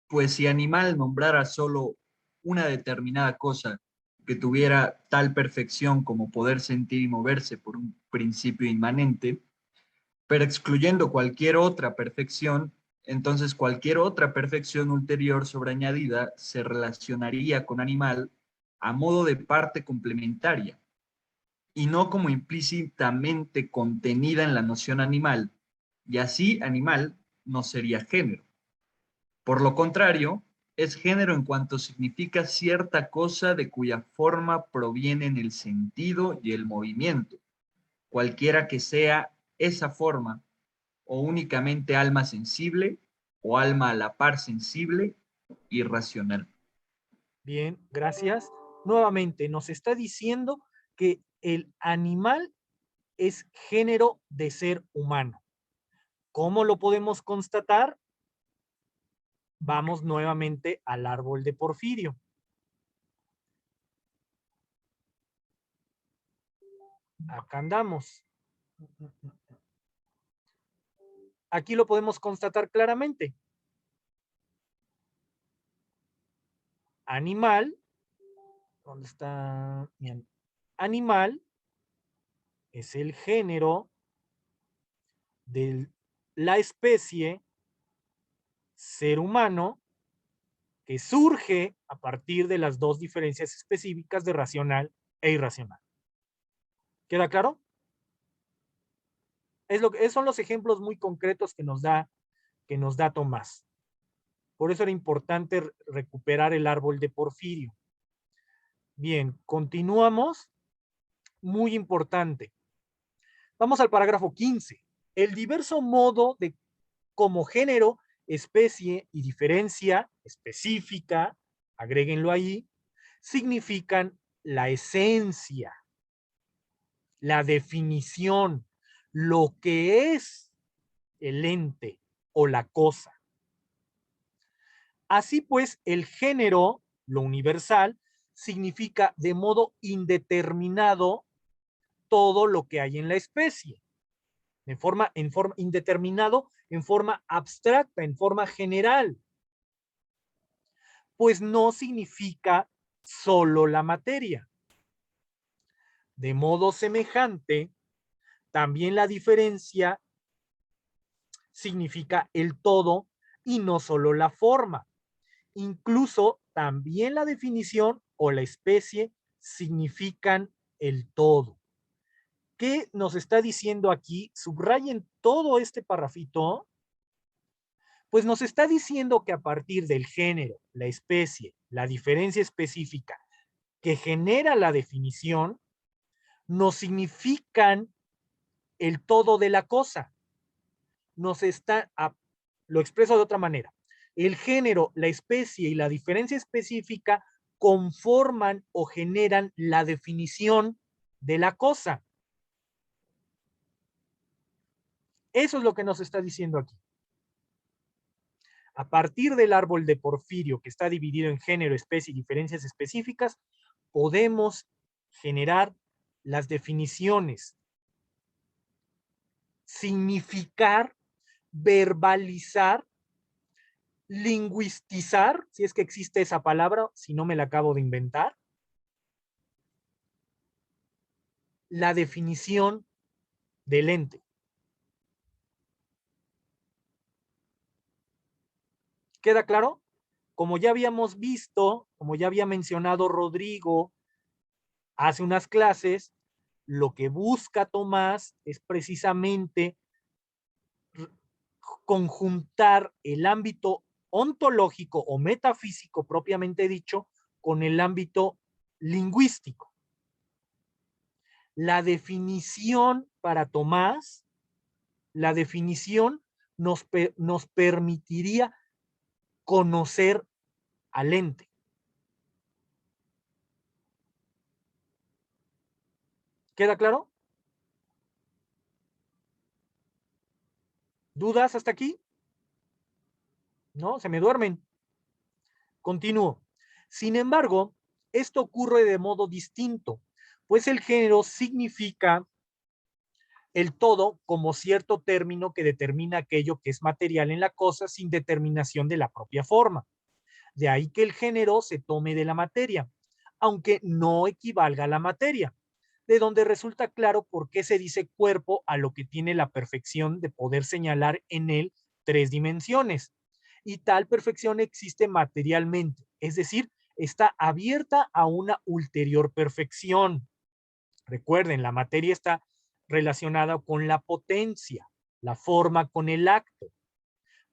pues si animal nombrara solo una determinada cosa que tuviera tal perfección como poder sentir y moverse por un principio inmanente, pero excluyendo cualquier otra perfección, entonces cualquier otra perfección ulterior sobreañadida se relacionaría con animal a modo de parte complementaria y no como implícitamente contenida en la noción animal, y así animal no sería género. Por lo contrario, es género en cuanto significa cierta cosa de cuya forma provienen el sentido y el movimiento, cualquiera que sea esa forma, o únicamente alma sensible, o alma a la par sensible y racional. Bien, gracias. Nuevamente, nos está diciendo que el animal es género de ser humano. ¿Cómo lo podemos constatar? Vamos nuevamente al árbol de Porfirio. Acá andamos. Aquí lo podemos constatar claramente. Animal, ¿dónde está? Bien. Animal es el género de la especie ser humano que surge a partir de las dos diferencias específicas de racional e irracional. ¿Queda claro? Son los ejemplos muy concretos que nos da Tomás. Por eso era importante recuperar el árbol de Porfirio. Bien, continuamos. Muy importante. Vamos al parágrafo 15. El diverso modo de como género, especie y diferencia específica, agréguenlo ahí, significan la esencia, la definición, lo que es el ente o la cosa. Así pues, el género, lo universal, significa de modo indeterminado todo lo que hay en la especie. En forma indeterminado, en forma abstracta, en forma general. Pues no significa solo la materia. De modo semejante, también la diferencia significa el todo y no solo la forma. Incluso también la definición o la especie significan el todo. ¿Qué nos está diciendo aquí? Subrayen todo este parrafito. Pues nos está diciendo que a partir del género, la especie, la diferencia específica que genera la definición, nos significan el todo de la cosa. Lo expreso de otra manera. El género, la especie y la diferencia específica conforman o generan la definición de la cosa. Eso es lo que nos está diciendo aquí. A partir del árbol de Porfirio, que está dividido en género, especie y diferencias específicas, podemos generar las definiciones, significar, verbalizar, lingüistizar, si es que existe esa palabra, si no me la acabo de inventar, la definición del ente. ¿Queda claro? Como ya habíamos visto, como ya había mencionado Rodrigo hace unas clases, lo que busca Tomás es precisamente conjuntar el ámbito ontológico o metafísico propiamente dicho con el ámbito lingüístico. La definición para Tomás, la definición nos permitiría conocer al ente. ¿Queda claro? ¿Dudas hasta aquí? ¿No? ¿Se me duermen? Continúo. Sin embargo, esto ocurre de modo distinto, pues el género significa el todo como cierto término que determina aquello que es material en la cosa sin determinación de la propia forma. De ahí que el género se tome de la materia, aunque no equivalga a la materia, de donde resulta claro por qué se dice cuerpo a lo que tiene la perfección de poder señalar en él 3 dimensiones. Y tal perfección existe materialmente, es decir, está abierta a una ulterior perfección. Recuerden, la materia está relacionada con la potencia, la forma con el acto.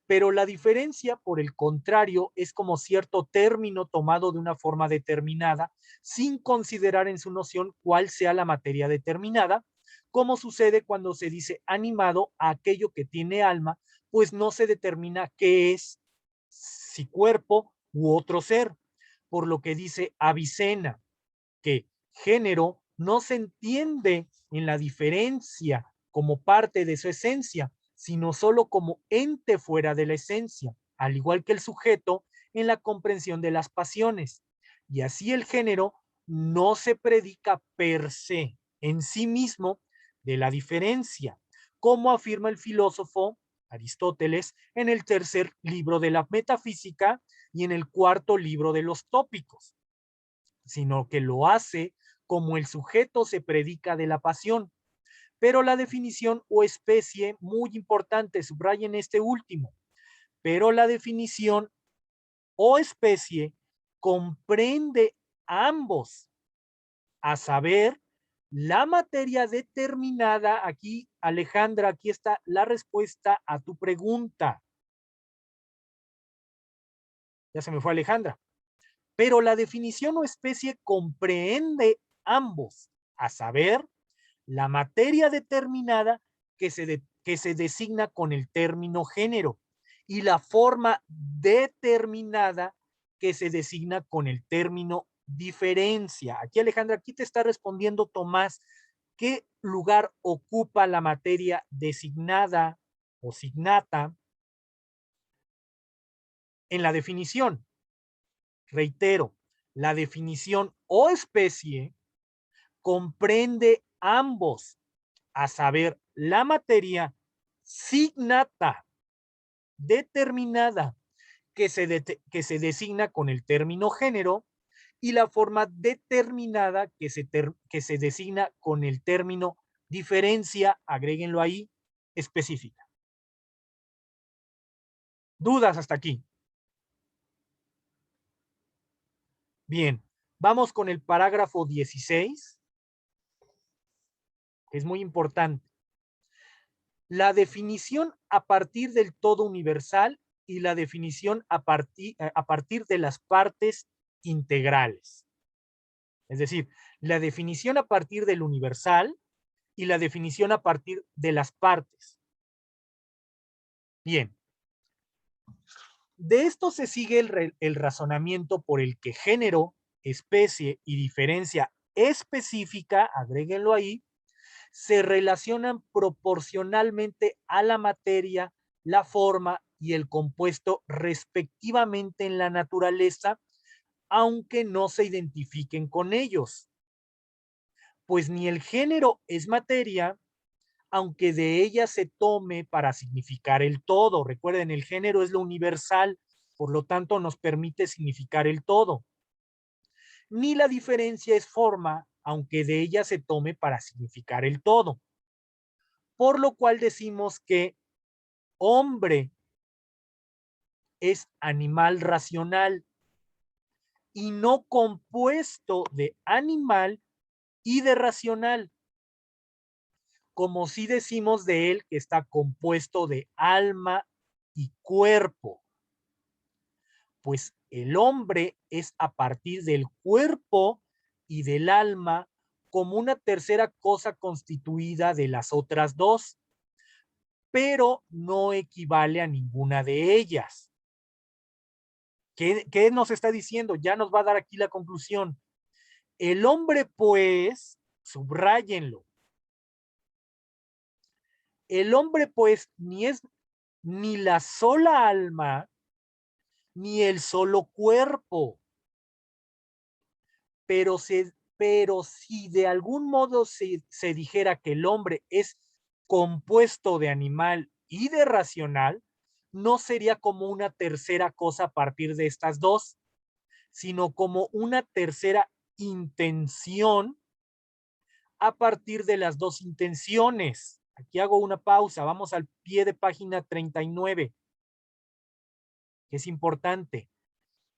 Pero la diferencia, por el contrario, es como cierto término tomado de una forma determinada, sin considerar en su noción cuál sea la materia determinada, como sucede cuando se dice animado a aquello que tiene alma, pues no se determina qué es, si cuerpo u otro ser, por lo que dice Avicena, que género no se entiende en la diferencia como parte de su esencia, sino solo como ente fuera de la esencia, al igual que el sujeto en la comprensión de las pasiones. Y así el género no se predica per se, en sí mismo, de la diferencia, como afirma el filósofo Aristóteles en el tercer libro de la metafísica y en el cuarto libro de los tópicos, sino que lo hace como el sujeto se predica de la pasión. Pero la definición o especie, muy importante, subrayen este último, pero la definición o especie comprende ambos, a saber, la materia determinada. Aquí, Alejandra, aquí está la respuesta a tu pregunta. Ya se me fue Alejandra. Pero la definición o especie comprende ambos, a saber, la materia determinada que se designa con el término género y la forma determinada que se designa con el término diferencia. Aquí, Alejandra, aquí te está respondiendo Tomás, ¿qué lugar ocupa la materia designada o signata en la definición? Reitero, la definición o especie comprende ambos, a saber, la materia signata determinada que se designa con el término género y la forma determinada que se designa con el término diferencia, agréguenlo ahí, específica. ¿Dudas hasta aquí? Bien, vamos con el parágrafo 16, que es muy importante. La definición a partir del todo universal y la definición a partir de las partes integrales. Es decir, la definición a partir del universal y la definición a partir de las partes. Bien. De esto se sigue el razonamiento por el que género, especie y diferencia específica, agréguenlo ahí, se relacionan proporcionalmente a la materia, la forma y el compuesto respectivamente en la naturaleza, aunque no se identifiquen con ellos. Pues ni el género es materia, aunque de ella se tome para significar el todo. Recuerden, el género es lo universal, por lo tanto nos permite significar el todo. Ni la diferencia es forma, aunque de ella se tome para significar el todo. Por lo cual decimos que hombre es animal racional y no compuesto de animal y de racional, como si decimos de él que está compuesto de alma y cuerpo. Pues el hombre es a partir del cuerpo y del alma como una tercera cosa constituida de las otras dos, pero no equivale a ninguna de ellas. ¿Qué nos está diciendo? Ya nos va a dar aquí la conclusión. El hombre, pues, subráyenlo. El hombre, pues, ni es ni la sola alma, ni el solo cuerpo. Pero si de algún modo se dijera que el hombre es compuesto de animal y de racional, no sería como una tercera cosa a partir de estas dos, sino como una tercera intención a partir de las dos intenciones. Aquí hago una pausa, vamos al pie de página 39, que es importante.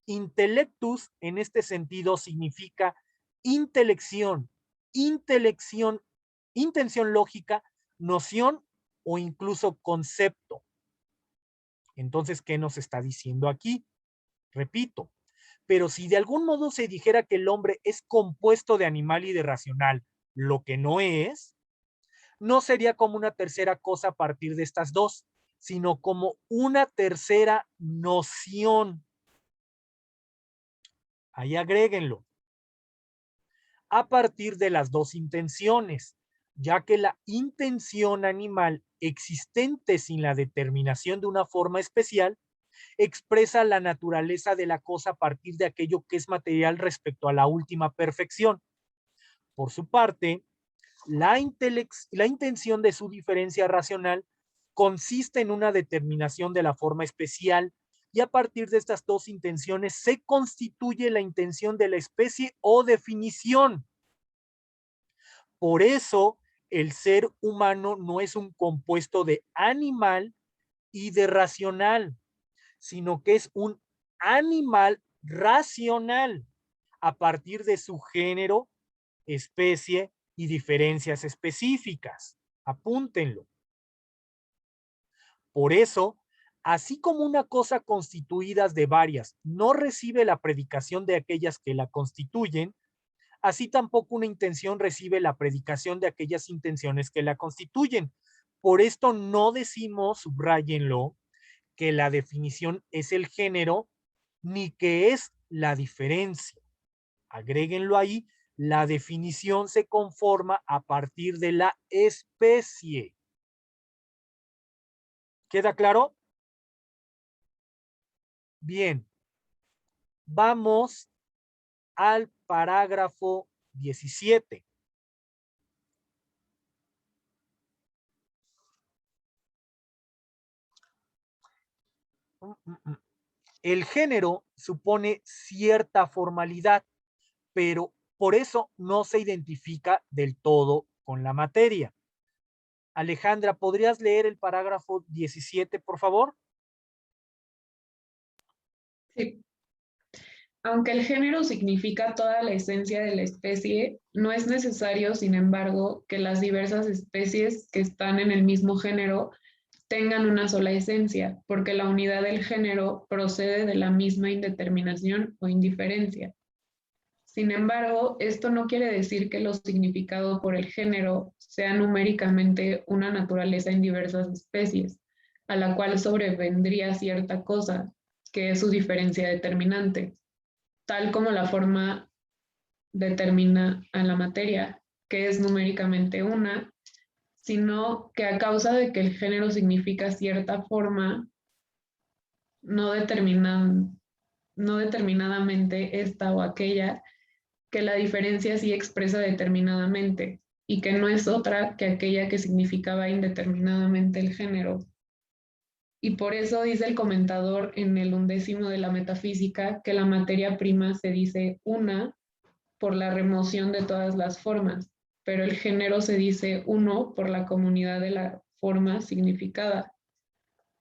Intellectus en este sentido significa intelección, intención lógica, noción o incluso concepto. Entonces, ¿qué nos está diciendo aquí? Repito, pero si de algún modo se dijera que el hombre es compuesto de animal y de racional, lo que no es, no sería como una tercera cosa a partir de estas dos, sino como una tercera noción. Ahí agréguenlo. A partir de las dos intenciones, ya que la intención animal existente sin la determinación de una forma especial expresa la naturaleza de la cosa a partir de aquello que es material respecto a la última perfección. Por su parte, la intención de su diferencia racional consiste en una determinación de la forma especial y a partir de estas dos intenciones se constituye la intención de la especie o definición. Por eso, el ser humano no es un compuesto de animal y de racional, sino que es un animal racional a partir de su género, especie y diferencias específicas. Apúntenlo. Por eso, así como una cosa constituida de varias no recibe la predicación de aquellas que la constituyen, así tampoco una intención recibe la predicación de aquellas intenciones que la constituyen. Por esto no decimos, subráyenlo, que la definición es el género, ni que es la diferencia. Agréguenlo ahí, la definición se conforma a partir de la especie. ¿Queda claro? Bien. Vamos al parágrafo 17. El género supone cierta formalidad, pero por eso no se identifica del todo con la materia. Alejandra, ¿podrías leer el parágrafo 17, por favor? Sí. Aunque el género significa toda la esencia de la especie, no es necesario, sin embargo, que las diversas especies que están en el mismo género tengan una sola esencia, porque la unidad del género procede de la misma indeterminación o indiferencia. Sin embargo, esto no quiere decir que lo significado por el género sea numéricamente una naturaleza en diversas especies, a la cual sobrevendría cierta cosa, que es su diferencia determinante, tal como la forma determina a la materia, que es numéricamente una, sino que a causa de que el género significa cierta forma, no determinadamente esta o aquella, que la diferencia sí expresa determinadamente y que no es otra que aquella que significaba indeterminadamente el género. Y por eso dice el comentador en el 11º de la metafísica que la materia prima se dice una por la remoción de todas las formas, pero el género se dice uno por la comunidad de la forma significada.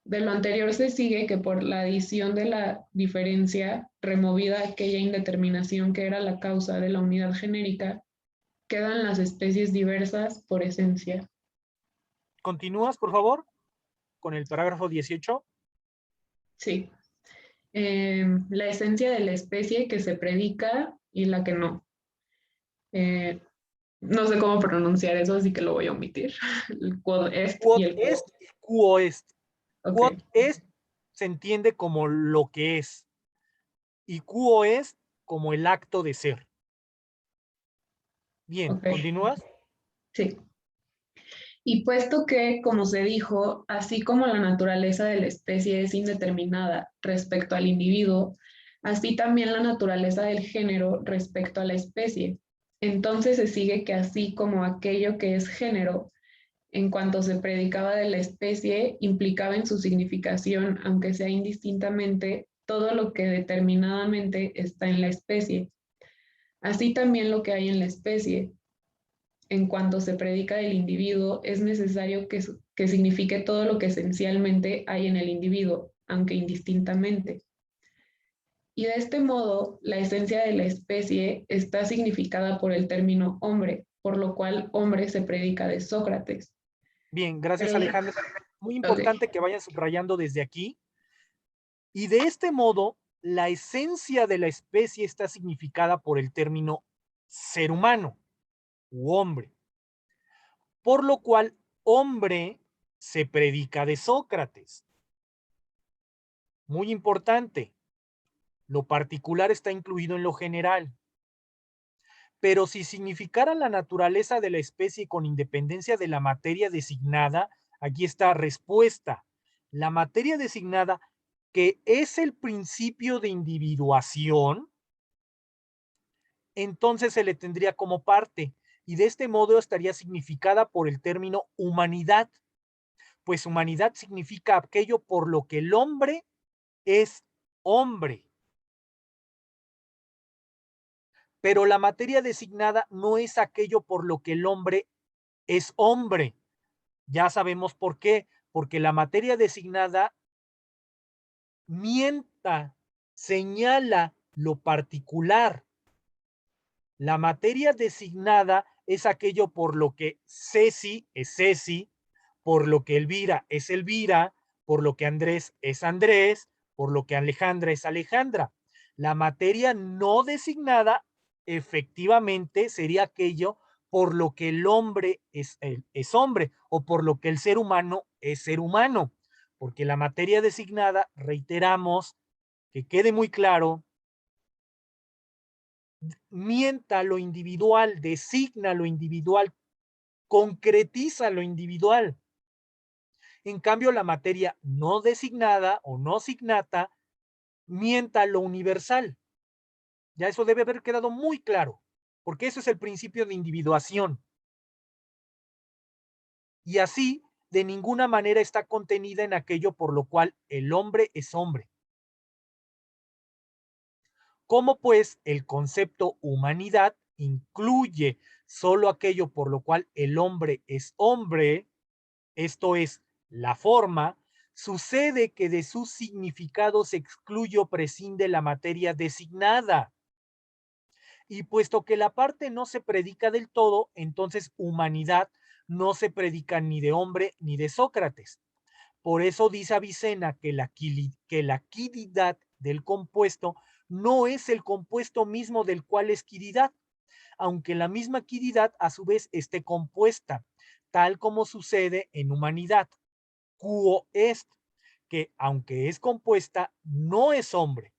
De lo anterior se sigue que por la adición de la diferencia, removida aquella indeterminación que era la causa de la unidad genérica, quedan las especies diversas por esencia. ¿Continúas, por favor, con el parágrafo 18? Sí. La esencia de la especie que se predica y la que no. No sé cómo pronunciar eso, así que lo voy a omitir. El quod est Quod y el est y quo est. Quod Ok. est se entiende como lo que es y quo est como el acto de ser. Bien, Ok. ¿continúas? Sí. Y puesto que, como se dijo, así como la naturaleza de la especie es indeterminada respecto al individuo, así también la naturaleza del género respecto a la especie. Entonces se sigue que así como aquello que es género, en cuanto se predicaba de la especie, implicaba en su significación, aunque sea indistintamente, todo lo que determinadamente está en la especie. Así también lo que hay en la especie, en cuanto se predica del individuo, es necesario que signifique todo lo que esencialmente hay en el individuo, aunque indistintamente. Y de este modo, la esencia de la especie está significada por el término hombre, por lo cual hombre se predica de Sócrates. Bien, gracias, Pero, Alejandra. Muy ok, importante que vayan subrayando desde aquí. Y de este modo, la esencia de la especie está significada por el término ser humano u hombre, por lo cual hombre se predica de Sócrates. Muy importante, lo particular está incluido en lo general. Pero si significara la naturaleza de la especie con independencia de la materia designada, aquí está respuesta. La materia designada, que es el principio de individuación, entonces se le tendría como parte, y de este modo estaría significada por el término humanidad, pues humanidad significa aquello por lo que el hombre es hombre. Pero la materia designada no es aquello por lo que el hombre es hombre. Ya sabemos por qué, porque la materia designada señala lo particular. La materia designada es aquello por lo que Ceci es Ceci, por lo que Elvira es Elvira, por lo que Andrés es Andrés, por lo que Alejandra es Alejandra. La materia no designada efectivamente sería aquello por lo que el hombre es hombre o por lo que el ser humano es ser humano. Porque la materia designada, reiteramos, que quede muy claro, mienta lo individual, designa lo individual, concretiza lo individual. En cambio, la materia no designada o no signata mienta lo universal. Ya eso debe haber quedado muy claro, porque eso es el principio de individuación. Y así, de ninguna manera está contenida en aquello por lo cual el hombre es hombre. Como pues el concepto humanidad incluye solo aquello por lo cual el hombre es hombre, esto es, la forma, sucede que de su significado se excluye o prescinde la materia designada. Y puesto que la parte no se predica del todo, entonces humanidad no se predica ni de hombre ni de Sócrates. Por eso dice Avicena que la quididad del compuesto no es el compuesto mismo del cual es quididad, aunque la misma quididad a su vez esté compuesta, tal como sucede en humanidad. Quo est, que aunque es compuesta, no es hombre.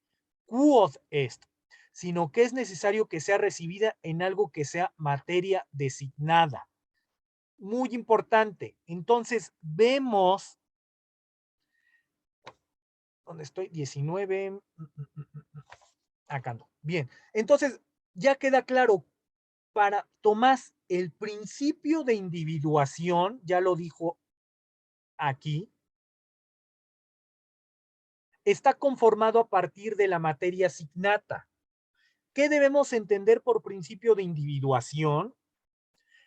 Quod est, sino que es necesario que sea recibida en algo que sea materia designada. Muy importante. Entonces, vemos, ¿dónde estoy? 19. Acá no. Bien. Entonces, ya queda claro, para Tomás, el principio de individuación, ya lo dijo aquí, está conformado a partir de la materia signata. ¿Qué debemos entender por principio de individuación?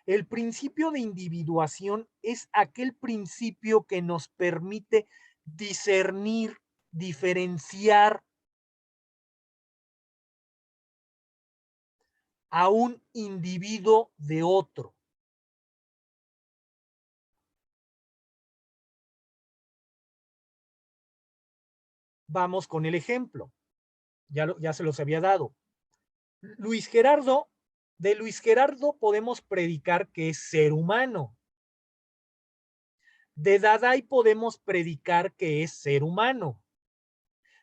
El principio de individuación es aquel principio que nos permite discernir, diferenciar a un individuo de otro. Vamos con el ejemplo. Ya se los había dado. Luis Gerardo, de Luis Gerardo podemos predicar que es ser humano. De Dadaí podemos predicar que es ser humano.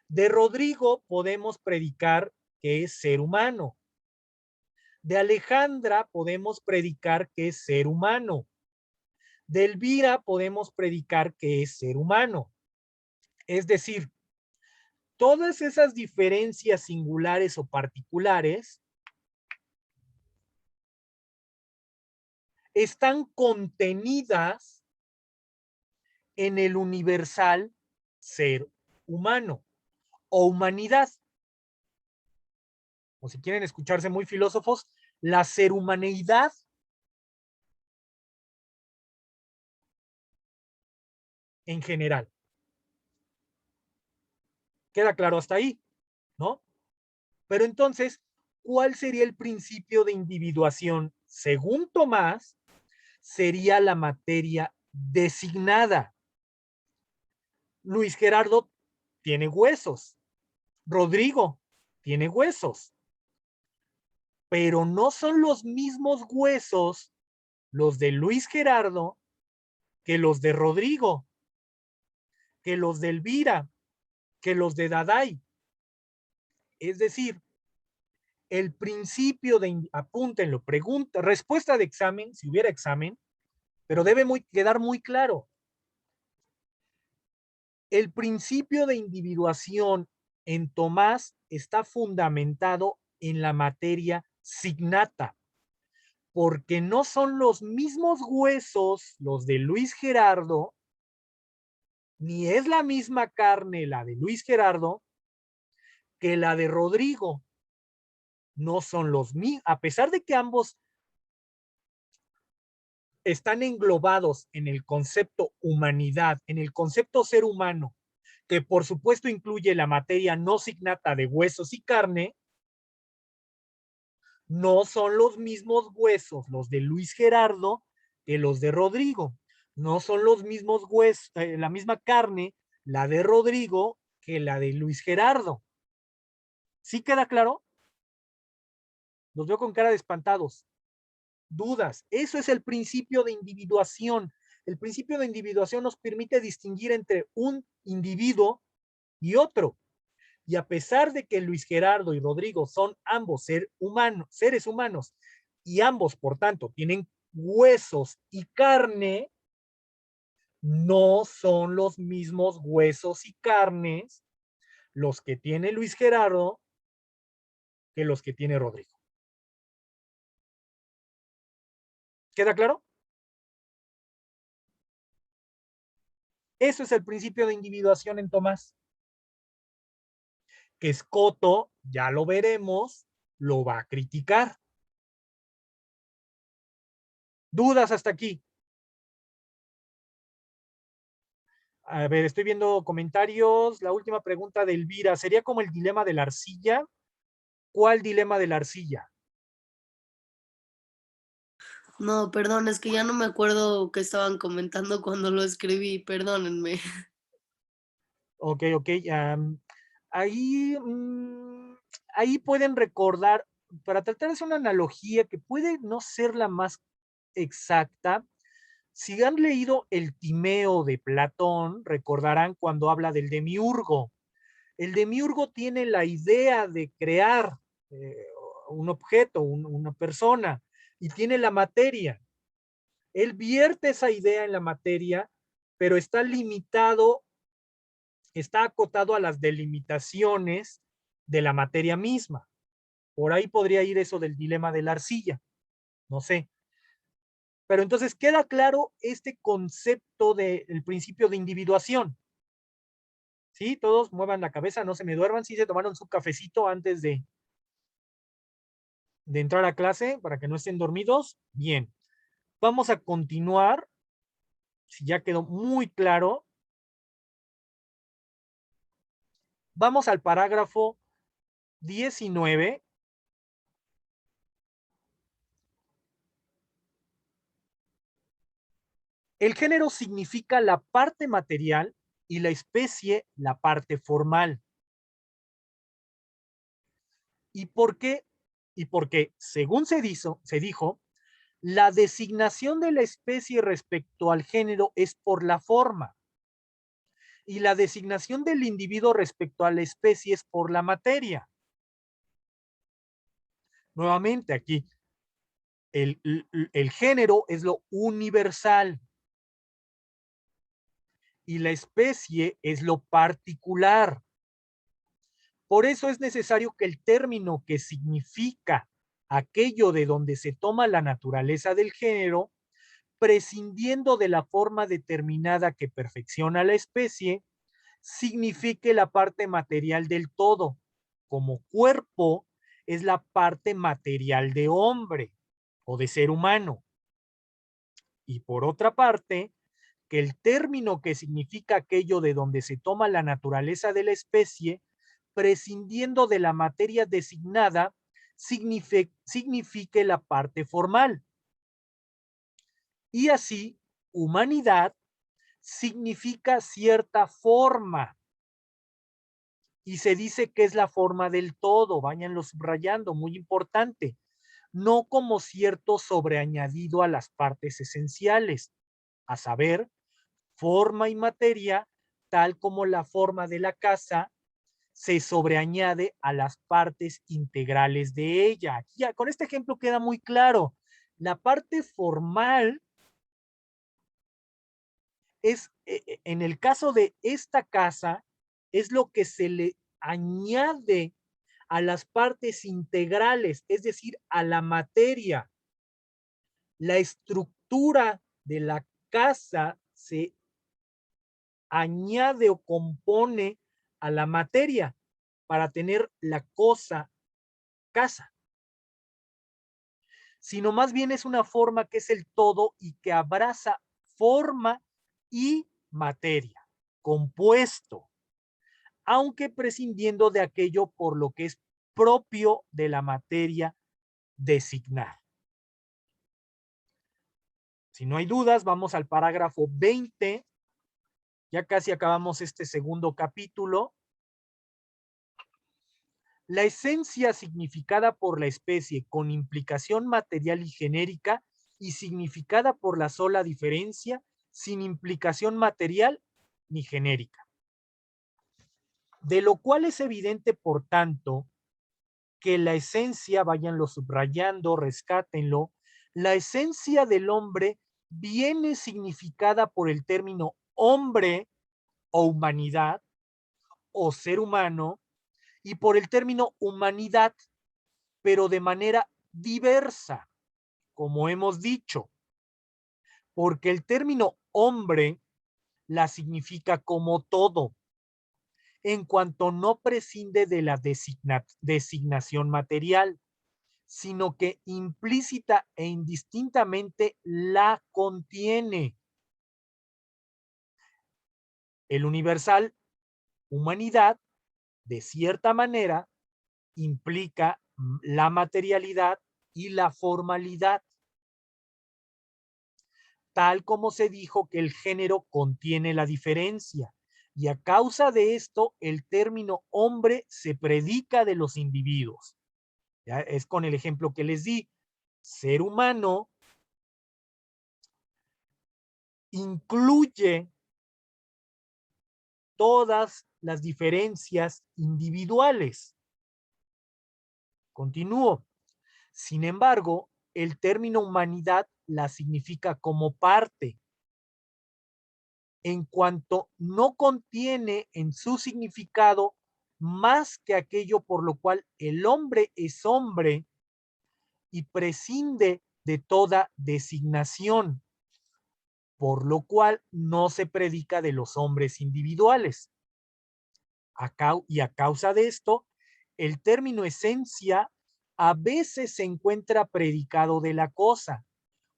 De Rodrigo podemos predicar que es ser humano. De Alejandra podemos predicar que es ser humano. De Elvira podemos predicar que es ser humano. Es decir, todas esas diferencias singulares o particulares están contenidas en el universal ser humano o humanidad. O si quieren escucharse muy filósofos, la serhumaneidad en general. ¿Queda claro hasta ahí? ¿No? Pero entonces, ¿cuál sería el principio de individuación? Según Tomás, sería la materia designada. Luis Gerardo tiene huesos. Rodrigo tiene huesos. Pero no son los mismos huesos los de Luis Gerardo que los de Rodrigo, que los de Elvira, que los de Dadaí. Es decir, el principio de, apúntenlo, pregunta, respuesta de examen, si hubiera examen, pero debe quedar muy claro. El principio de individuación en Tomás está fundamentado en la materia signata, porque no son los mismos huesos los de Luis Gerardo, ni es la misma carne la de Luis Gerardo que la de Rodrigo. No son los mismos, a pesar de que ambos están englobados en el concepto humanidad, en el concepto ser humano, que por supuesto incluye la materia no signata de huesos y carne, no son los mismos huesos los de Luis Gerardo que los de Rodrigo. No son los mismos huesos, la misma carne, la de Rodrigo que la de Luis Gerardo. ¿Sí queda claro? Los veo con cara de espantados. Dudas. Eso es el principio de individuación. El principio de individuación nos permite distinguir entre un individuo y otro. Y a pesar de que Luis Gerardo y Rodrigo son ambos seres humanos, y ambos, por tanto, tienen huesos y carne, no son los mismos huesos y carnes los que tiene Luis Gerardo que los que tiene Rodrigo. ¿Queda claro? Eso es el principio de individuación en Tomás. Que Escoto, ya lo veremos, lo va a criticar. ¿Dudas hasta aquí? A ver, estoy viendo comentarios. La última pregunta de Elvira, ¿sería como el dilema de la arcilla? ¿Cuál dilema de la arcilla? No, perdón, es que ya no me acuerdo qué estaban comentando cuando lo escribí, perdónenme. Ok. Ahí, ahí pueden recordar, para tratar de hacer una analogía que puede no ser la más exacta. Si han leído el Timeo de Platón, recordarán cuando habla del demiurgo. El demiurgo tiene la idea de crear un objeto, una persona, y tiene la materia. Él vierte esa idea en la materia, pero está limitado, está acotado a las delimitaciones de la materia misma. Por ahí podría ir eso del dilema de la arcilla, no sé. Pero entonces queda claro este concepto del principio de individuación. ¿Sí? Todos muevan la cabeza, no se me duerman. ¿Sí se tomaron su cafecito antes de entrar a clase para que no estén dormidos? Bien. Vamos a continuar. Si ya quedó muy claro. Vamos al parágrafo 19. El género significa la parte material y la especie la parte formal. ¿Y por qué? Y porque, según se dijo, la designación de la especie respecto al género es por la forma y la designación del individuo respecto a la especie es por la materia. Nuevamente aquí, el género es lo universal y la especie es lo particular. Por eso es necesario que el término que significa aquello de donde se toma la naturaleza del género, prescindiendo de la forma determinada que perfecciona la especie, signifique la parte material del todo, como cuerpo es la parte material de hombre o de ser humano. Y por otra parte, que el término que significa aquello de donde se toma la naturaleza de la especie, prescindiendo de la materia designada, signifique la parte formal. Y así, humanidad significa cierta forma. Y se dice que es la forma del todo, váyanlo subrayando, muy importante. No como cierto sobreañadido a las partes esenciales, a saber, forma y materia, tal como la forma de la casa se sobreañade a las partes integrales de ella. Aquí ya, con este ejemplo queda muy claro. La parte formal es, en el caso de esta casa, es lo que se le añade a las partes integrales, es decir, a la materia. La estructura de la casa se añade o compone a la materia para tener la cosa casa, sino más bien es una forma que es el todo y que abraza forma y materia, compuesto, aunque prescindiendo de aquello por lo que es propio de la materia designar. Si no hay dudas, vamos al parágrafo 20. Ya casi acabamos este segundo capítulo. La esencia significada por la especie con implicación material y genérica y significada por la sola diferencia sin implicación material ni genérica. De lo cual es evidente, por tanto, que la esencia, váyanlo subrayando, rescátenlo, la esencia del hombre viene significada por el término hombre o humanidad o ser humano y por el término humanidad, pero de manera diversa, como hemos dicho, porque el término hombre la significa como todo, en cuanto no prescinde de la designación material, sino que implícita e indistintamente la contiene. El universal, humanidad, de cierta manera, implica la materialidad y la formalidad, tal como se dijo que el género contiene la diferencia. Y a causa de esto, el término hombre se predica de los individuos. ¿Ya? Es con el ejemplo que les di. Ser humano incluye todas las diferencias individuales. Continúo. Sin embargo, el término humanidad la significa como parte. En cuanto no contiene en su significado más que aquello por lo cual el hombre es hombre y prescinde de toda designación, por lo cual no se predica de los hombres individuales. Y a causa de esto, el término esencia a veces se encuentra predicado de la cosa,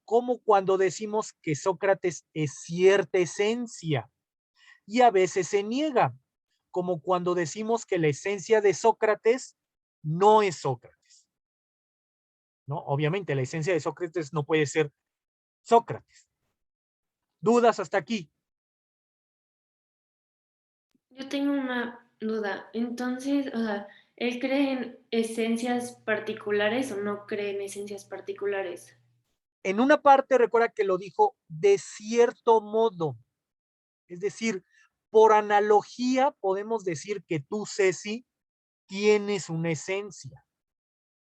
como cuando decimos que Sócrates es cierta esencia, y a veces se niega, como cuando decimos que la esencia de Sócrates no es Sócrates, ¿no? Obviamente la esencia de Sócrates no puede ser Sócrates. ¿Dudas hasta aquí? Yo tengo una duda. Entonces, o sea, ¿él cree en esencias particulares o no cree en esencias particulares? En una parte recuerda que lo dijo de cierto modo, es decir, por analogía podemos decir que tú, Ceci, tienes una esencia,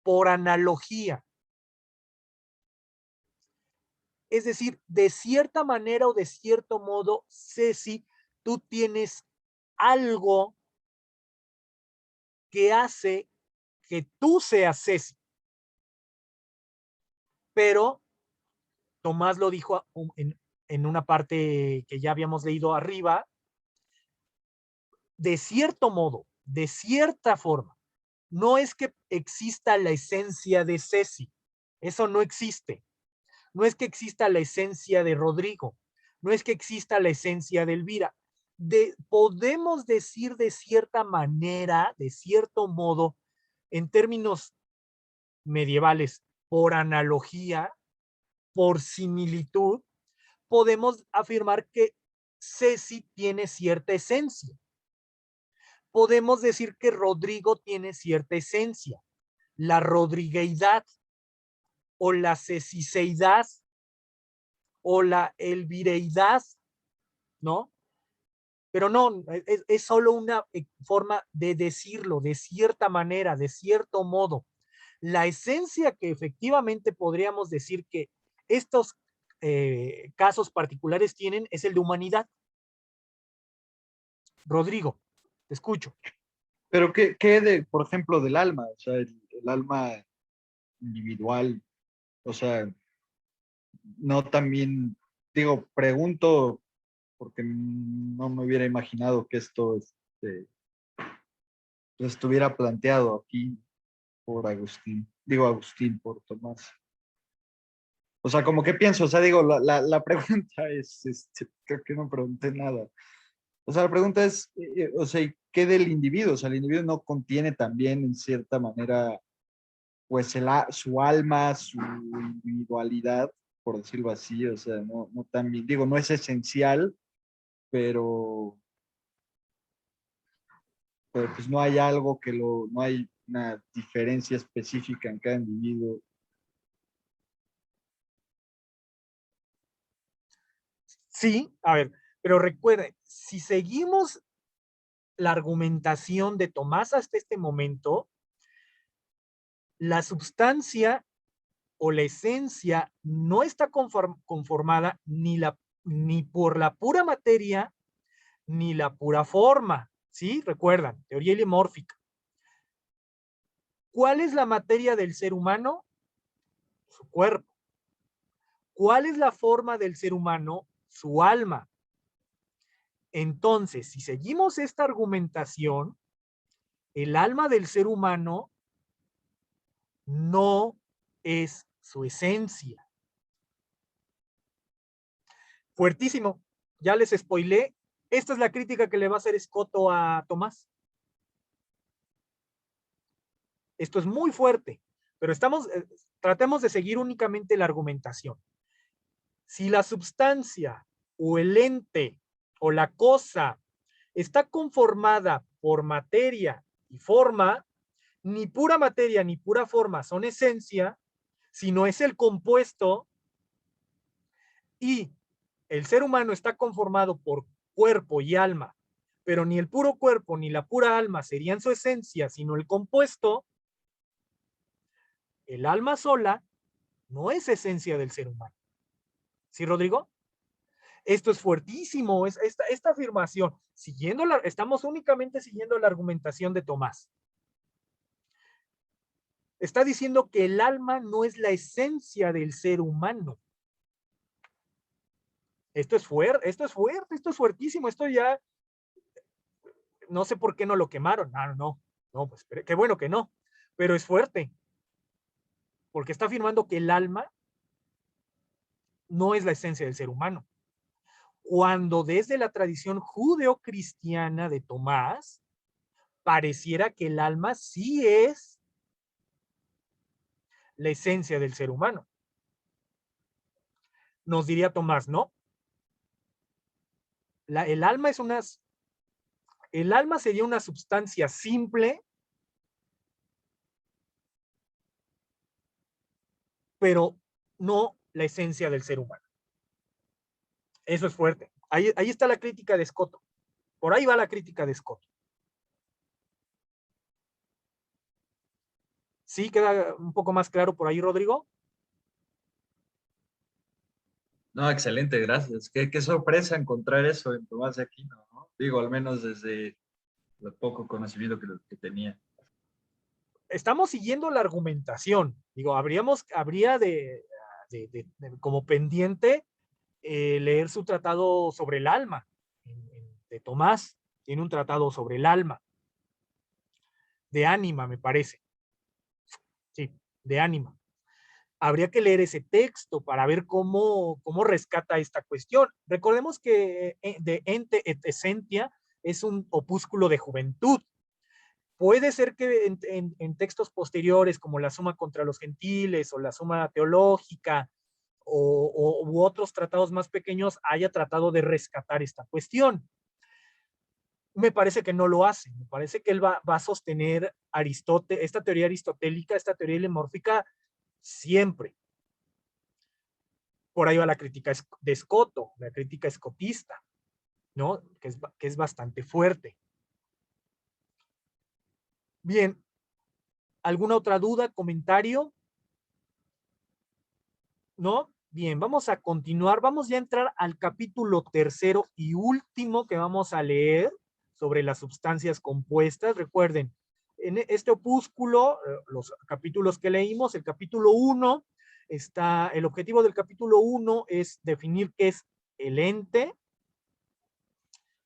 por analogía. Es decir, de cierta manera o de cierto modo, Ceci, tú tienes algo que hace que tú seas Ceci. Pero Tomás lo dijo en una parte que ya habíamos leído arriba, de cierto modo, de cierta forma. No es que exista la esencia de Ceci, eso no existe. No es que exista la esencia de Rodrigo, no es que exista la esencia de Elvira. Podemos decir de cierta manera, de cierto modo, en términos medievales, por analogía, por similitud, podemos afirmar que Ceci tiene cierta esencia. Podemos decir que Rodrigo tiene cierta esencia, la rodrigueidad o la ceciseidad o la elvireidad, ¿no? Pero no, es solo una forma de decirlo, de cierta manera, de cierto modo. La esencia que efectivamente podríamos decir que estos casos particulares tienen es el de humanidad. Rodrigo, te escucho. Pero ¿qué por ejemplo, del alma? O sea, el alma individual, o sea, no también, digo, pregunto porque no me hubiera imaginado que esto estuviera planteado aquí por Agustín, digo Agustín, por Tomás. O sea, como que pienso, o sea, digo, la pregunta es, creo que no pregunté nada. O sea, la pregunta es, o sea, ¿qué del individuo? O sea, el individuo no contiene también, en cierta manera, pues su alma, su individualidad, por decirlo así, o sea, no también, digo, no es esencial, pero pues no hay algo no hay una diferencia específica en cada individuo. Sí, a ver, pero recuerden, si seguimos la argumentación de Tomás hasta este momento, la sustancia o la esencia no está conformada ni por la pura materia ni la pura forma, ¿sí? Recuerdan, teoría heliomórfica. ¿Cuál es la materia del ser humano? Su cuerpo. ¿Cuál es la forma del ser humano? Su alma. Entonces, si seguimos esta argumentación, el alma del ser humano no es su esencia. Fuertísimo. Ya les spoilé. Esta es la crítica que le va a hacer Escoto a Tomás. Esto es muy fuerte, pero tratemos de seguir únicamente la argumentación. Si la sustancia o el ente o la cosa está conformada por materia y forma, ni pura materia ni pura forma son esencia, sino es el compuesto, y el ser humano está conformado por cuerpo y alma, pero ni el puro cuerpo ni la pura alma serían su esencia, sino el compuesto. El alma sola no es esencia del ser humano. ¿Sí, Rodrigo? Esto es fuertísimo, esta afirmación. Estamos únicamente siguiendo la argumentación de Tomás. Está diciendo que el alma no es la esencia del ser humano. Esto es fuerte, esto es fuertísimo, esto ya, no sé por qué no lo quemaron. No, pues qué bueno que no, pero es fuerte, porque está afirmando que el alma no es la esencia del ser humano. Cuando desde la tradición judeocristiana de Tomás, pareciera que el alma sí es la esencia del ser humano. Nos diría Tomás, no. El alma sería una sustancia simple, pero no la esencia del ser humano. Eso es fuerte. Ahí está la crítica de Escoto. Por ahí va la crítica de Escoto. ¿Sí queda un poco más claro por ahí, Rodrigo? No, excelente, gracias. Qué sorpresa encontrar eso en Tomás de Aquino, ¿no? Digo, al menos desde el poco conocimiento que tenía. Estamos siguiendo la argumentación. Digo, habría como pendiente leer su tratado sobre el alma, de Tomás. Tiene un tratado sobre el alma, de ánima, me parece. Sí, de ánima. Habría que leer ese texto para ver cómo rescata esta cuestión. Recordemos que de Ente et Essentia es un opúsculo de juventud. Puede ser que en textos posteriores, como la Suma contra los Gentiles o la Suma Teológica u otros tratados más pequeños, haya tratado de rescatar esta cuestión. Me parece que no lo hace. Me parece que él va a sostener esta teoría aristotélica, esta teoría helemórfica, siempre. Por ahí va la crítica de Escoto, la crítica escotista, ¿no? Que es bastante fuerte. Bien, ¿alguna otra duda, comentario? ¿No? Bien, vamos a continuar. Vamos ya a entrar al capítulo tercero y último que vamos a leer sobre las sustancias compuestas. Recuerden, en este opúsculo, los capítulos que leímos, el capítulo 1, el objetivo del capítulo 1 es definir qué es el ente,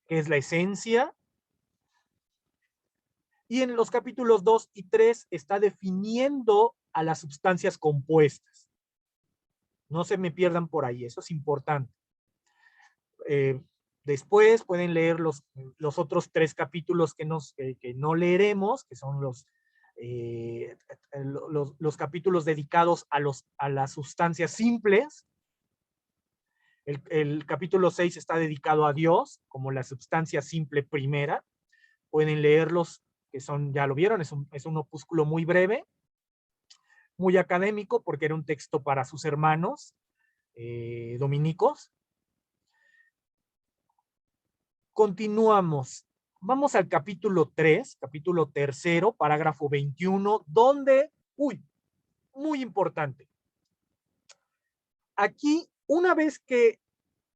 qué es la esencia. Y en los capítulos 2 y 3 está definiendo a las sustancias compuestas. No se me pierdan por ahí, eso es importante. Después pueden leer los otros 3 capítulos que no leeremos, que son los capítulos dedicados a las sustancias simples. El capítulo 6 está dedicado a Dios, como la sustancia simple primera. Pueden leerlos, que ya lo vieron, es un opúsculo muy breve, muy académico, porque era un texto para sus hermanos dominicos. Continuamos. Vamos al capítulo 3, capítulo tercero, parágrafo 21, donde, muy importante. Aquí, una vez que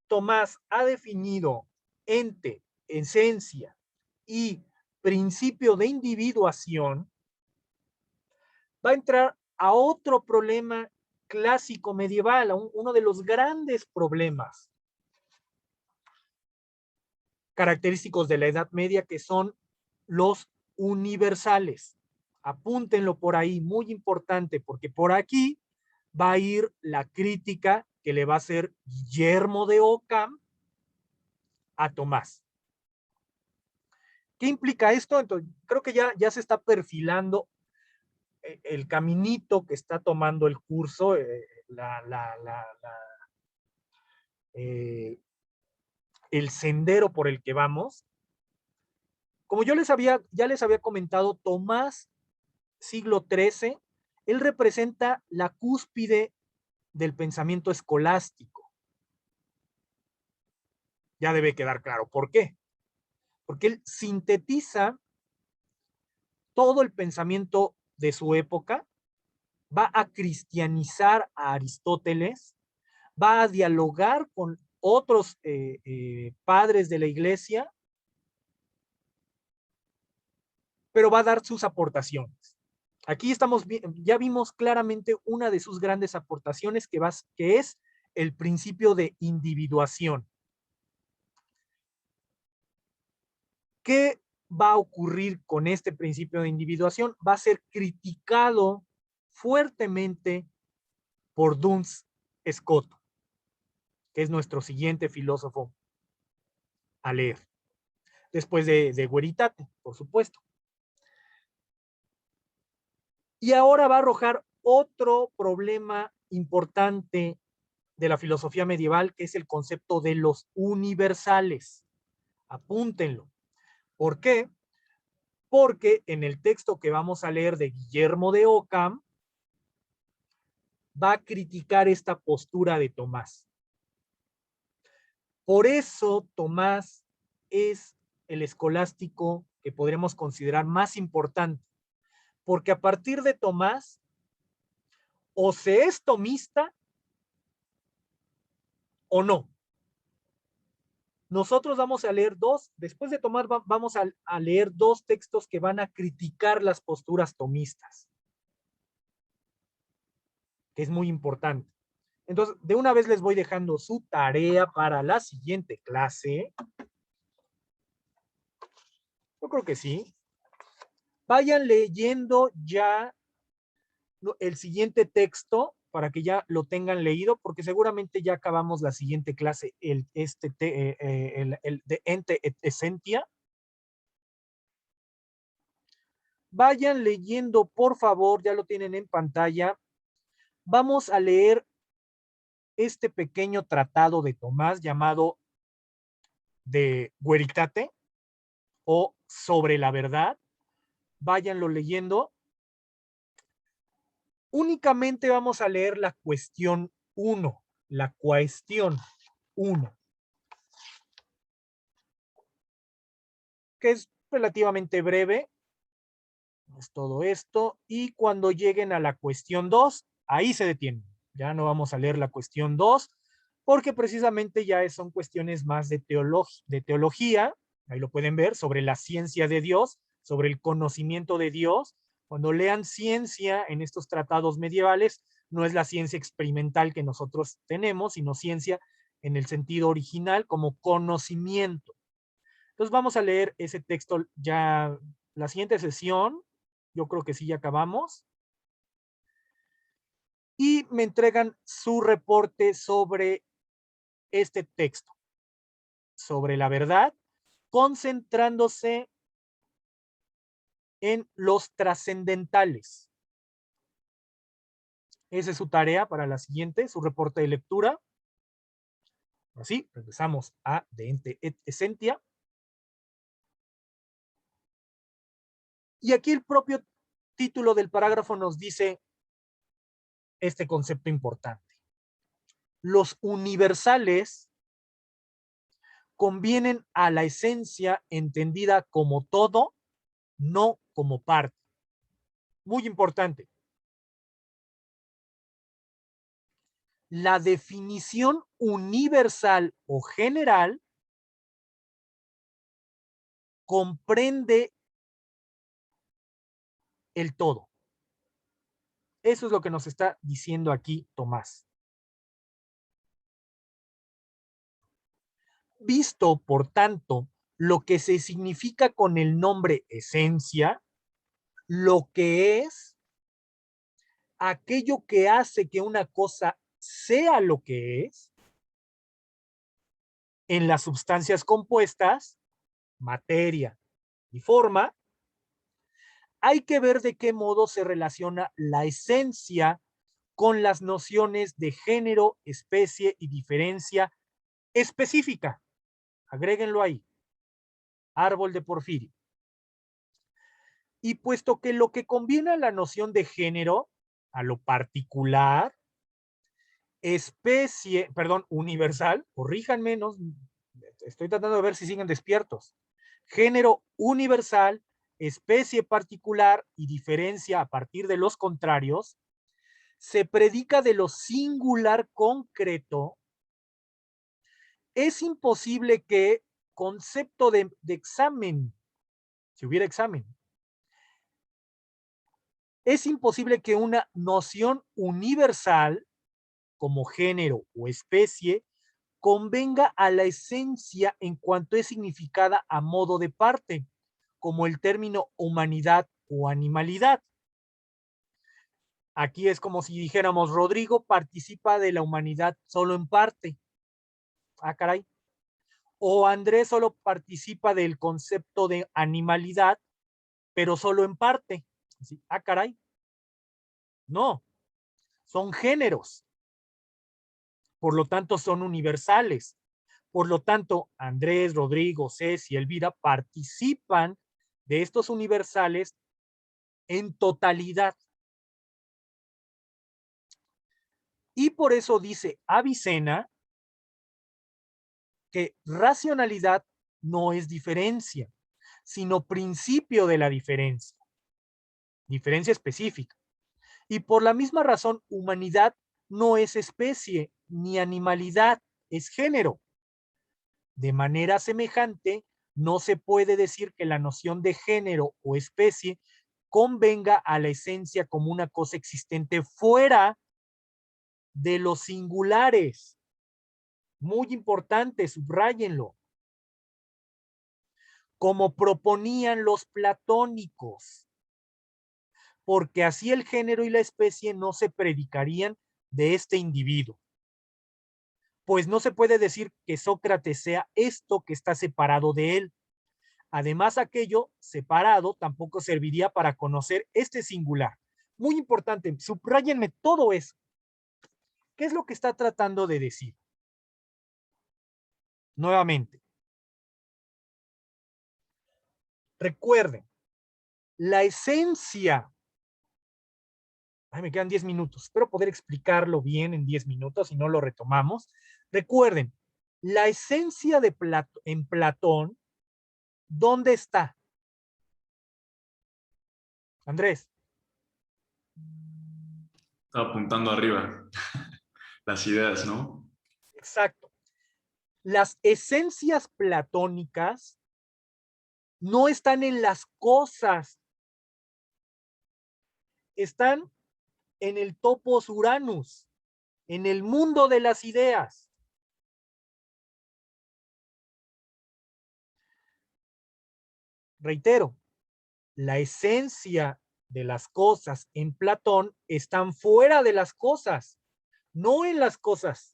Tomás ha definido ente, esencia y principio de individuación, va a entrar a otro problema clásico medieval, uno de los grandes problemas característicos de la Edad Media, que son los universales. Apúntenlo por ahí, muy importante, porque por aquí va a ir la crítica que le va a hacer Guillermo de Ockham a Tomás. ¿Qué implica esto? Entonces, creo que ya se está perfilando el caminito que está tomando el curso, el sendero por el que vamos. Como ya les había comentado, Tomás, siglo XIII, él representa la cúspide del pensamiento escolástico. Ya debe quedar claro por qué. Porque él sintetiza todo el pensamiento de su época, va a cristianizar a Aristóteles, va a dialogar con otros padres de la iglesia, pero va a dar sus aportaciones. Aquí ya vimos claramente una de sus grandes aportaciones que es el principio de individuación. ¿Qué va a ocurrir con este principio de individuación? Va a ser criticado fuertemente por Duns Scott, que es nuestro siguiente filósofo a leer, después de Gueritate, por supuesto. Y ahora va a arrojar otro problema importante de la filosofía medieval, que es el concepto de los universales. Apúntenlo. ¿Por qué? Porque en el texto que vamos a leer de Guillermo de Ockham, va a criticar esta postura de Tomás. Por eso Tomás es el escolástico que podremos considerar más importante, porque a partir de Tomás, o se es tomista o no. Nosotros vamos a leer después de Tomás vamos a leer dos textos que van a criticar las posturas tomistas, que es muy importante. Entonces, de una vez les voy dejando su tarea para la siguiente clase. Yo creo que sí. Vayan leyendo ya el siguiente texto para que ya lo tengan leído, porque seguramente ya acabamos la siguiente clase, el de ente et essentia. Vayan leyendo, por favor, ya lo tienen en pantalla. Vamos a leer este pequeño tratado de Tomás llamado de Veritate o sobre la verdad. Váyanlo leyendo. Únicamente vamos a leer la cuestión 1, la cuestión 1, que es relativamente breve. Es todo esto. Y cuando lleguen a la cuestión 2, ahí se detienen. Ya no vamos a leer la cuestión 2, porque precisamente ya son cuestiones más de teología, ahí lo pueden ver, sobre la ciencia de Dios, sobre el conocimiento de Dios. Cuando lean ciencia en estos tratados medievales, no es la ciencia experimental que nosotros tenemos, sino ciencia en el sentido original como conocimiento. Entonces vamos a leer ese texto ya la siguiente sesión. Yo creo que sí, ya acabamos. Y me entregan su reporte sobre este texto, sobre la verdad, concentrándose en los trascendentales. Esa es su tarea para la siguiente, su reporte de lectura. Así, regresamos a De Ente et Essentia. Y aquí el propio título del parágrafo nos dice este concepto importante. Los universales convienen a la esencia entendida como todo, no como parte. Muy importante. La definición universal o general comprende el todo. Eso es lo que nos está diciendo aquí Tomás. Visto, por tanto, lo que se significa con el nombre esencia, lo que es aquello que hace que una cosa sea lo que es, en las sustancias compuestas, materia y forma, hay que ver de qué modo se relaciona la esencia con las nociones de género, especie y diferencia específica. Agréguenlo ahí. Árbol de Porfirio. Y puesto que lo que conviene a la noción de género, a lo particular, universal, corríjanme, no, estoy tratando de ver si siguen despiertos. Género universal, especie particular y diferencia a partir de los contrarios, se predica de lo singular concreto, es imposible que concepto de examen, si hubiera examen, es imposible que una noción universal como género o especie convenga a la esencia en cuanto es significada a modo de parte, como el término humanidad o animalidad. Aquí es como si dijéramos, Rodrigo participa de la humanidad solo en parte. Ah, caray. O Andrés solo participa del concepto de animalidad, pero solo en parte. ¿Sí? Ah, caray. No, son géneros. Por lo tanto, son universales. Por lo tanto, Andrés, Rodrigo, Ceci y Elvira participan de estos universales en totalidad. Y por eso dice Avicena que racionalidad no es diferencia, sino principio de la diferencia, diferencia específica. Y por la misma razón, humanidad no es especie, ni animalidad, es género. De manera semejante, no se puede decir que la noción de género o especie convenga a la esencia como una cosa existente fuera de los singulares. Muy importante, subrayenlo. Como proponían los platónicos, porque así el género y la especie no se predicarían de este individuo. Pues no se puede decir que Sócrates sea esto que está separado de él. Además, aquello separado tampoco serviría para conocer este singular. Muy importante, subrayenme todo eso. ¿Qué es lo que está tratando de decir? Nuevamente, recuerden, la esencia, ay, me quedan 10 minutos, espero poder explicarlo bien en 10 minutos y no lo retomamos. Recuerden, la esencia de en Platón, ¿dónde está? Andrés. Estaba apuntando arriba. Las ideas, ¿no? Exacto. Las esencias platónicas no están en las cosas, están en el topos Uranus, en el mundo de las ideas. Reitero, la esencia de las cosas en Platón están fuera de las cosas, no en las cosas.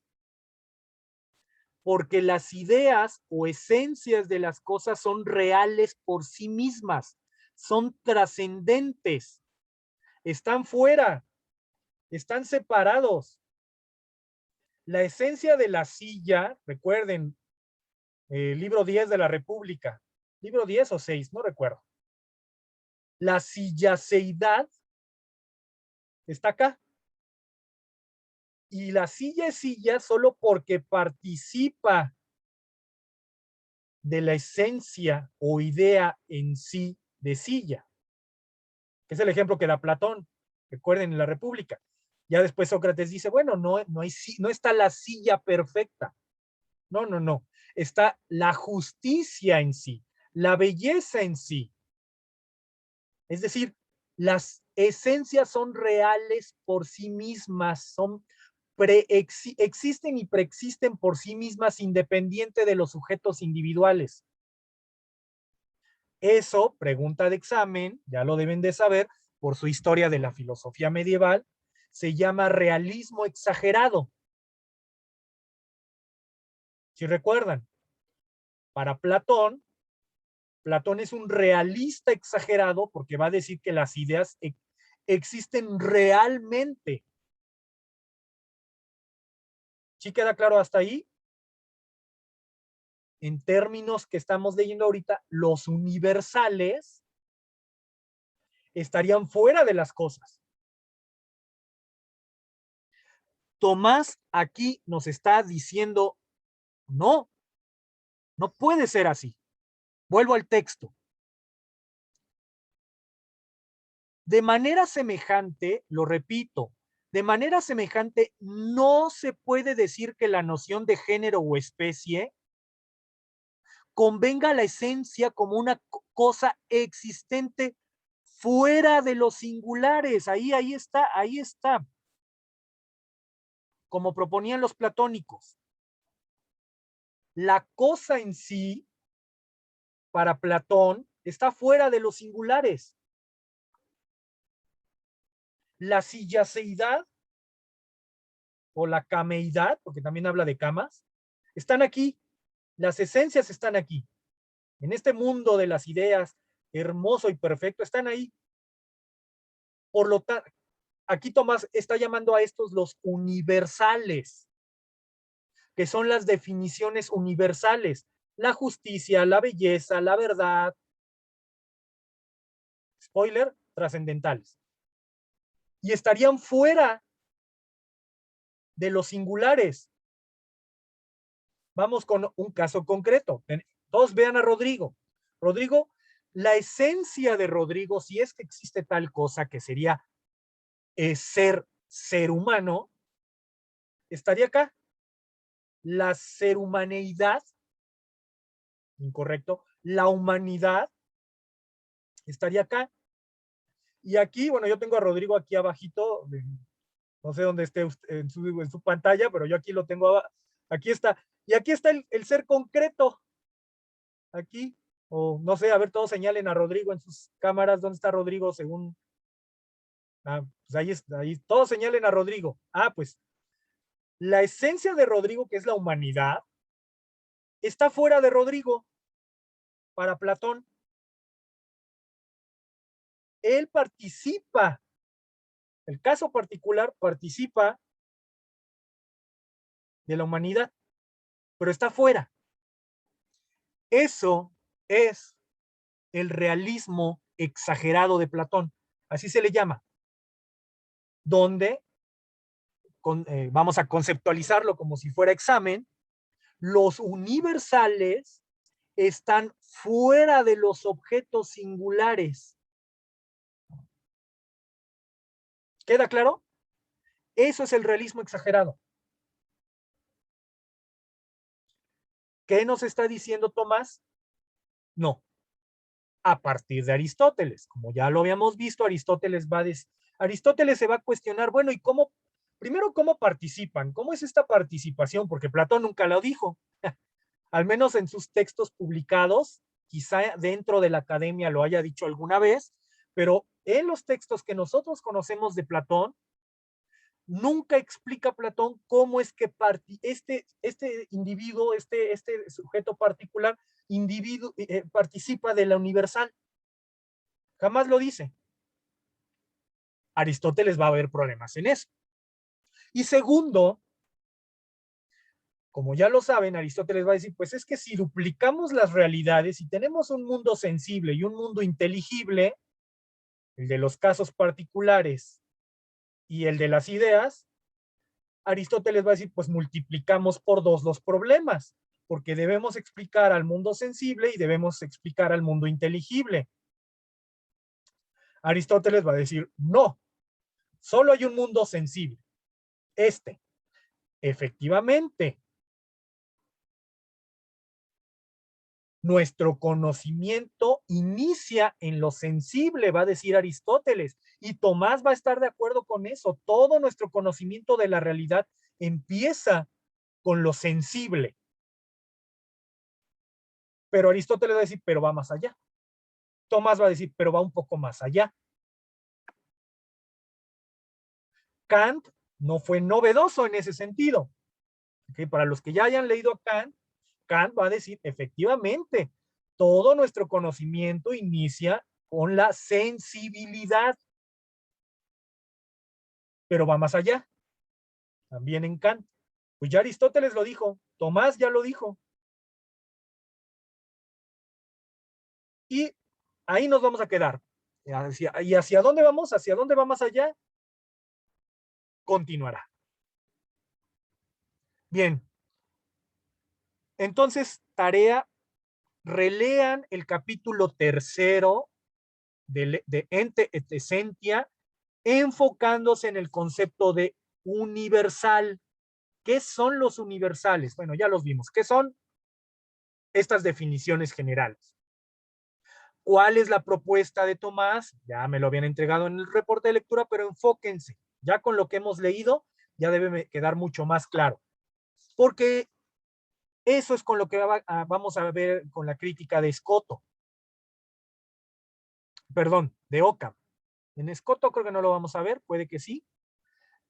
Porque las ideas o esencias de las cosas son reales por sí mismas, son trascendentes, están fuera, están separados. La esencia de la silla, recuerden, libro 10 de la República, libro 10 o 6, no recuerdo. La sillaseidad está acá. Y la silla es silla solo porque participa de la esencia o idea en sí de silla. Es el ejemplo que da Platón, recuerden, en la República. Ya después Sócrates dice, bueno, no está la silla perfecta. No. Está la justicia en sí, la belleza en sí. Es decir, las esencias son reales por sí mismas, existen y preexisten por sí mismas independiente de los sujetos individuales. Eso, pregunta de examen, ya lo deben de saber, por su historia de la filosofía medieval, se llama realismo exagerado. Si recuerdan, para Platón es un realista exagerado porque va a decir que las ideas existen realmente. ¿Sí queda claro hasta ahí? En términos que estamos leyendo ahorita, los universales estarían fuera de las cosas. Tomás aquí nos está diciendo, no puede ser así. Vuelvo al texto. De manera semejante, lo repito, De manera semejante, no se puede decir que la noción de género o especie convenga la esencia como una cosa existente fuera de los singulares. Ahí está. Como proponían los platónicos. La cosa en sí, para Platón, está fuera de los singulares. La sillaceidad o la cameidad, porque también habla de camas, están aquí. Las esencias están aquí. En este mundo de las ideas, hermoso y perfecto, están ahí. Por lo tanto, aquí Tomás está llamando a estos los universales, que son las definiciones universales. La justicia, la belleza, la verdad. Spoiler, trascendentales. Y estarían fuera de los singulares. Vamos con un caso concreto. Todos vean a Rodrigo. Rodrigo, la esencia de Rodrigo, si es que existe tal cosa que sería ser humano, estaría acá. La serhumaneidad, incorrecto, la humanidad estaría acá. Y aquí, bueno, yo tengo a Rodrigo aquí abajito, no sé dónde esté en su pantalla, pero yo aquí lo tengo, aquí está. Y aquí está el ser concreto. Aquí, o no sé, a ver, todos señalen a Rodrigo en sus cámaras. ¿Dónde está Rodrigo según? Pues ahí está, ahí todos señalen a Rodrigo. Pues la esencia de Rodrigo, que es la humanidad, está fuera de Rodrigo para Platón. Él participa, el caso particular participa de la humanidad, pero está fuera. Eso es el realismo exagerado de Platón, así se le llama, donde vamos a conceptualizarlo como si fuera examen, los universales están fuera de los objetos singulares. ¿Queda claro? Eso es el realismo exagerado. ¿Qué nos está diciendo Tomás? No. A partir de Aristóteles, como ya lo habíamos visto, Aristóteles se va a cuestionar, bueno, ¿y cómo? Primero, ¿cómo participan? ¿Cómo es esta participación? Porque Platón nunca lo dijo. Al menos en sus textos publicados, quizá dentro de la academia lo haya dicho alguna vez, pero en los textos que nosotros conocemos de Platón, nunca explica Platón cómo es que este individuo, este sujeto particular, participa de la universal. Jamás lo dice. Aristóteles va a haber problemas en eso. Y segundo, como ya lo saben, Aristóteles va a decir, pues es que si duplicamos las realidades y tenemos un mundo sensible y un mundo inteligible, el de los casos particulares y el de las ideas, Aristóteles va a decir, pues multiplicamos por 2 los problemas, porque debemos explicar al mundo sensible y debemos explicar al mundo inteligible. Aristóteles va a decir, no, solo hay un mundo sensible, efectivamente. Nuestro conocimiento inicia en lo sensible, va a decir Aristóteles, y Tomás va a estar de acuerdo con eso. Todo nuestro conocimiento de la realidad empieza con lo sensible. Pero Aristóteles va a decir, pero va más allá. Tomás va a decir, pero va un poco más allá. Kant no fue novedoso en ese sentido. ¿Okay? Para los que ya hayan leído a Kant, Kant va a decir, efectivamente, todo nuestro conocimiento inicia con la sensibilidad, pero va más allá. También en Kant. Pues ya Aristóteles lo dijo, Tomás ya lo dijo. Y ahí nos vamos a quedar. ¿Y hacia dónde vamos? ¿Hacia dónde va más allá? Continuará. Bien. Entonces, tarea, relean el capítulo 3 de Ente et Essentia enfocándose en el concepto de universal. ¿Qué son los universales? Bueno, ya los vimos. ¿Qué son estas definiciones generales? ¿Cuál es la propuesta de Tomás? Ya me lo habían entregado en el reporte de lectura, pero enfóquense. Ya con lo que hemos leído, ya debe quedar mucho más claro. Porque eso es con lo que vamos a ver con la crítica de Escoto. Perdón, de Occam. En Escoto creo que no lo vamos a ver, puede que sí.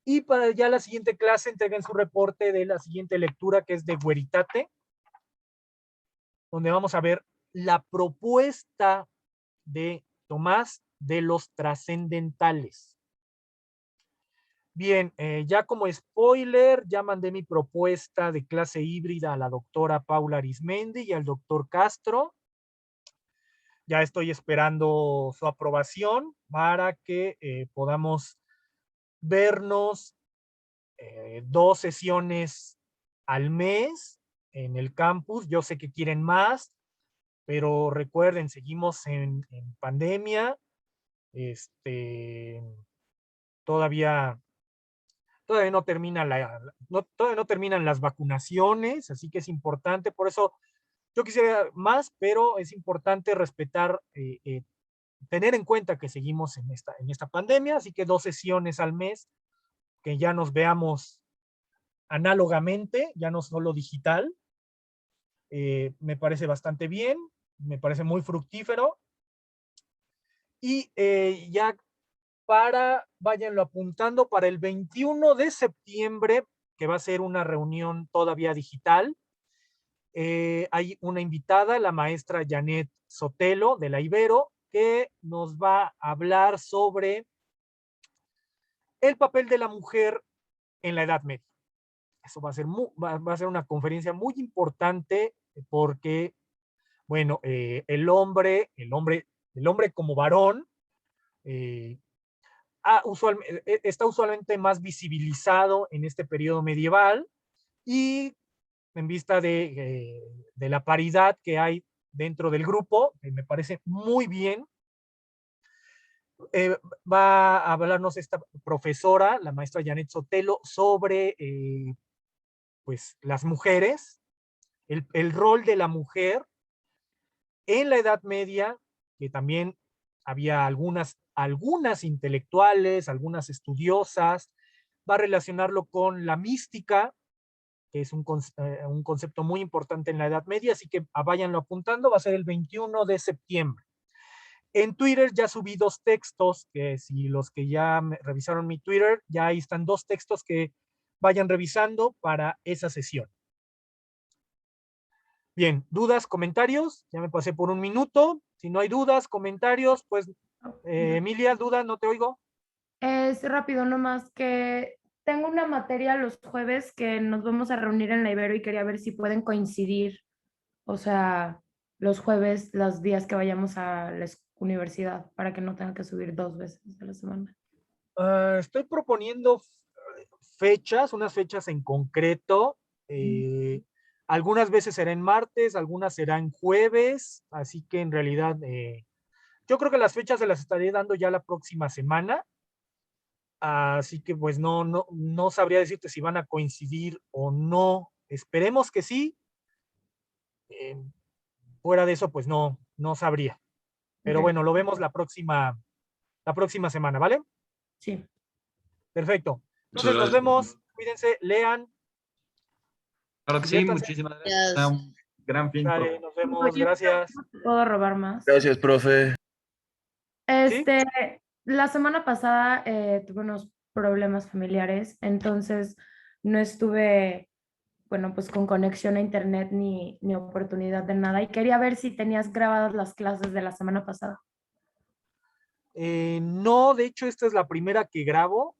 Y para ya la siguiente clase entreguen su reporte de la siguiente lectura, que es de Veritate, donde vamos a ver la propuesta de Tomás de los trascendentales. Bien, ya como spoiler, ya mandé mi propuesta de clase híbrida a la doctora Paula Arismendi y al doctor Castro. Ya estoy esperando su aprobación para que podamos vernos 2 sesiones al mes en el campus. Yo sé que quieren más, pero recuerden, seguimos en pandemia. Todavía no termina todavía no terminan las vacunaciones, así que es importante. Por eso yo quisiera más, pero es importante respetar, tener en cuenta que seguimos en esta pandemia, así que 2 sesiones al mes, que ya nos veamos análogamente, ya no solo digital. Me parece bastante bien, me parece muy fructífero. Y ya váyanlo apuntando para el 21 de septiembre, que va a ser una reunión todavía digital. Hay una invitada, la maestra Janet Sotelo de la Ibero, que nos va a hablar sobre el papel de la mujer en la Edad Media. Eso va a ser una conferencia muy importante porque, bueno, el hombre como varón está usualmente más visibilizado en este periodo medieval, y en vista de la paridad que hay dentro del grupo, me parece muy bien. Va a hablarnos esta profesora, la maestra Janet Sotelo, sobre pues las mujeres, el rol de la mujer en la Edad Media, que también había algunas intelectuales, algunas estudiosas. Va a relacionarlo con la mística, que es un concepto muy importante en la Edad Media, así que váyanlo apuntando. Va a ser el 21 de septiembre. En Twitter ya subí 2 textos, que si los que ya revisaron mi Twitter, ya ahí están 2 textos que vayan revisando para esa sesión. Bien, ¿dudas, comentarios? Ya me pasé por 1 minuto. Si no hay dudas, comentarios, pues, Emilia, ¿duda? No te oigo. Es rápido, nomás que tengo una materia los jueves que nos vamos a reunir en la Ibero y quería ver si pueden coincidir, o sea, los jueves, los días que vayamos a la universidad, para que no tenga que subir 2 veces a la semana. Estoy proponiendo unas fechas en concreto. Algunas veces será en martes, algunas serán jueves, así que en realidad yo creo que las fechas se las estaré dando ya la próxima semana. Así que pues no sabría decirte si van a coincidir o no. Esperemos que sí. Fuera de eso, pues no sabría. Pero Ok. bueno, lo vemos la próxima semana, ¿vale? Sí. Perfecto. Muchas Entonces nos gracias. vemos, cuídense, lean, Claro que sí, diviértanse. muchísimas gracias. Gracias. Sea un gran fin, Dale, profe. nos vemos, gracias. ¿Puedo robar más? Gracias, profe. ¿Sí? La semana pasada tuve unos problemas familiares, entonces no estuve, bueno, pues con conexión a internet ni oportunidad de nada, y quería ver si tenías grabadas las clases de la semana pasada. No, de hecho, esta es la primera que grabo.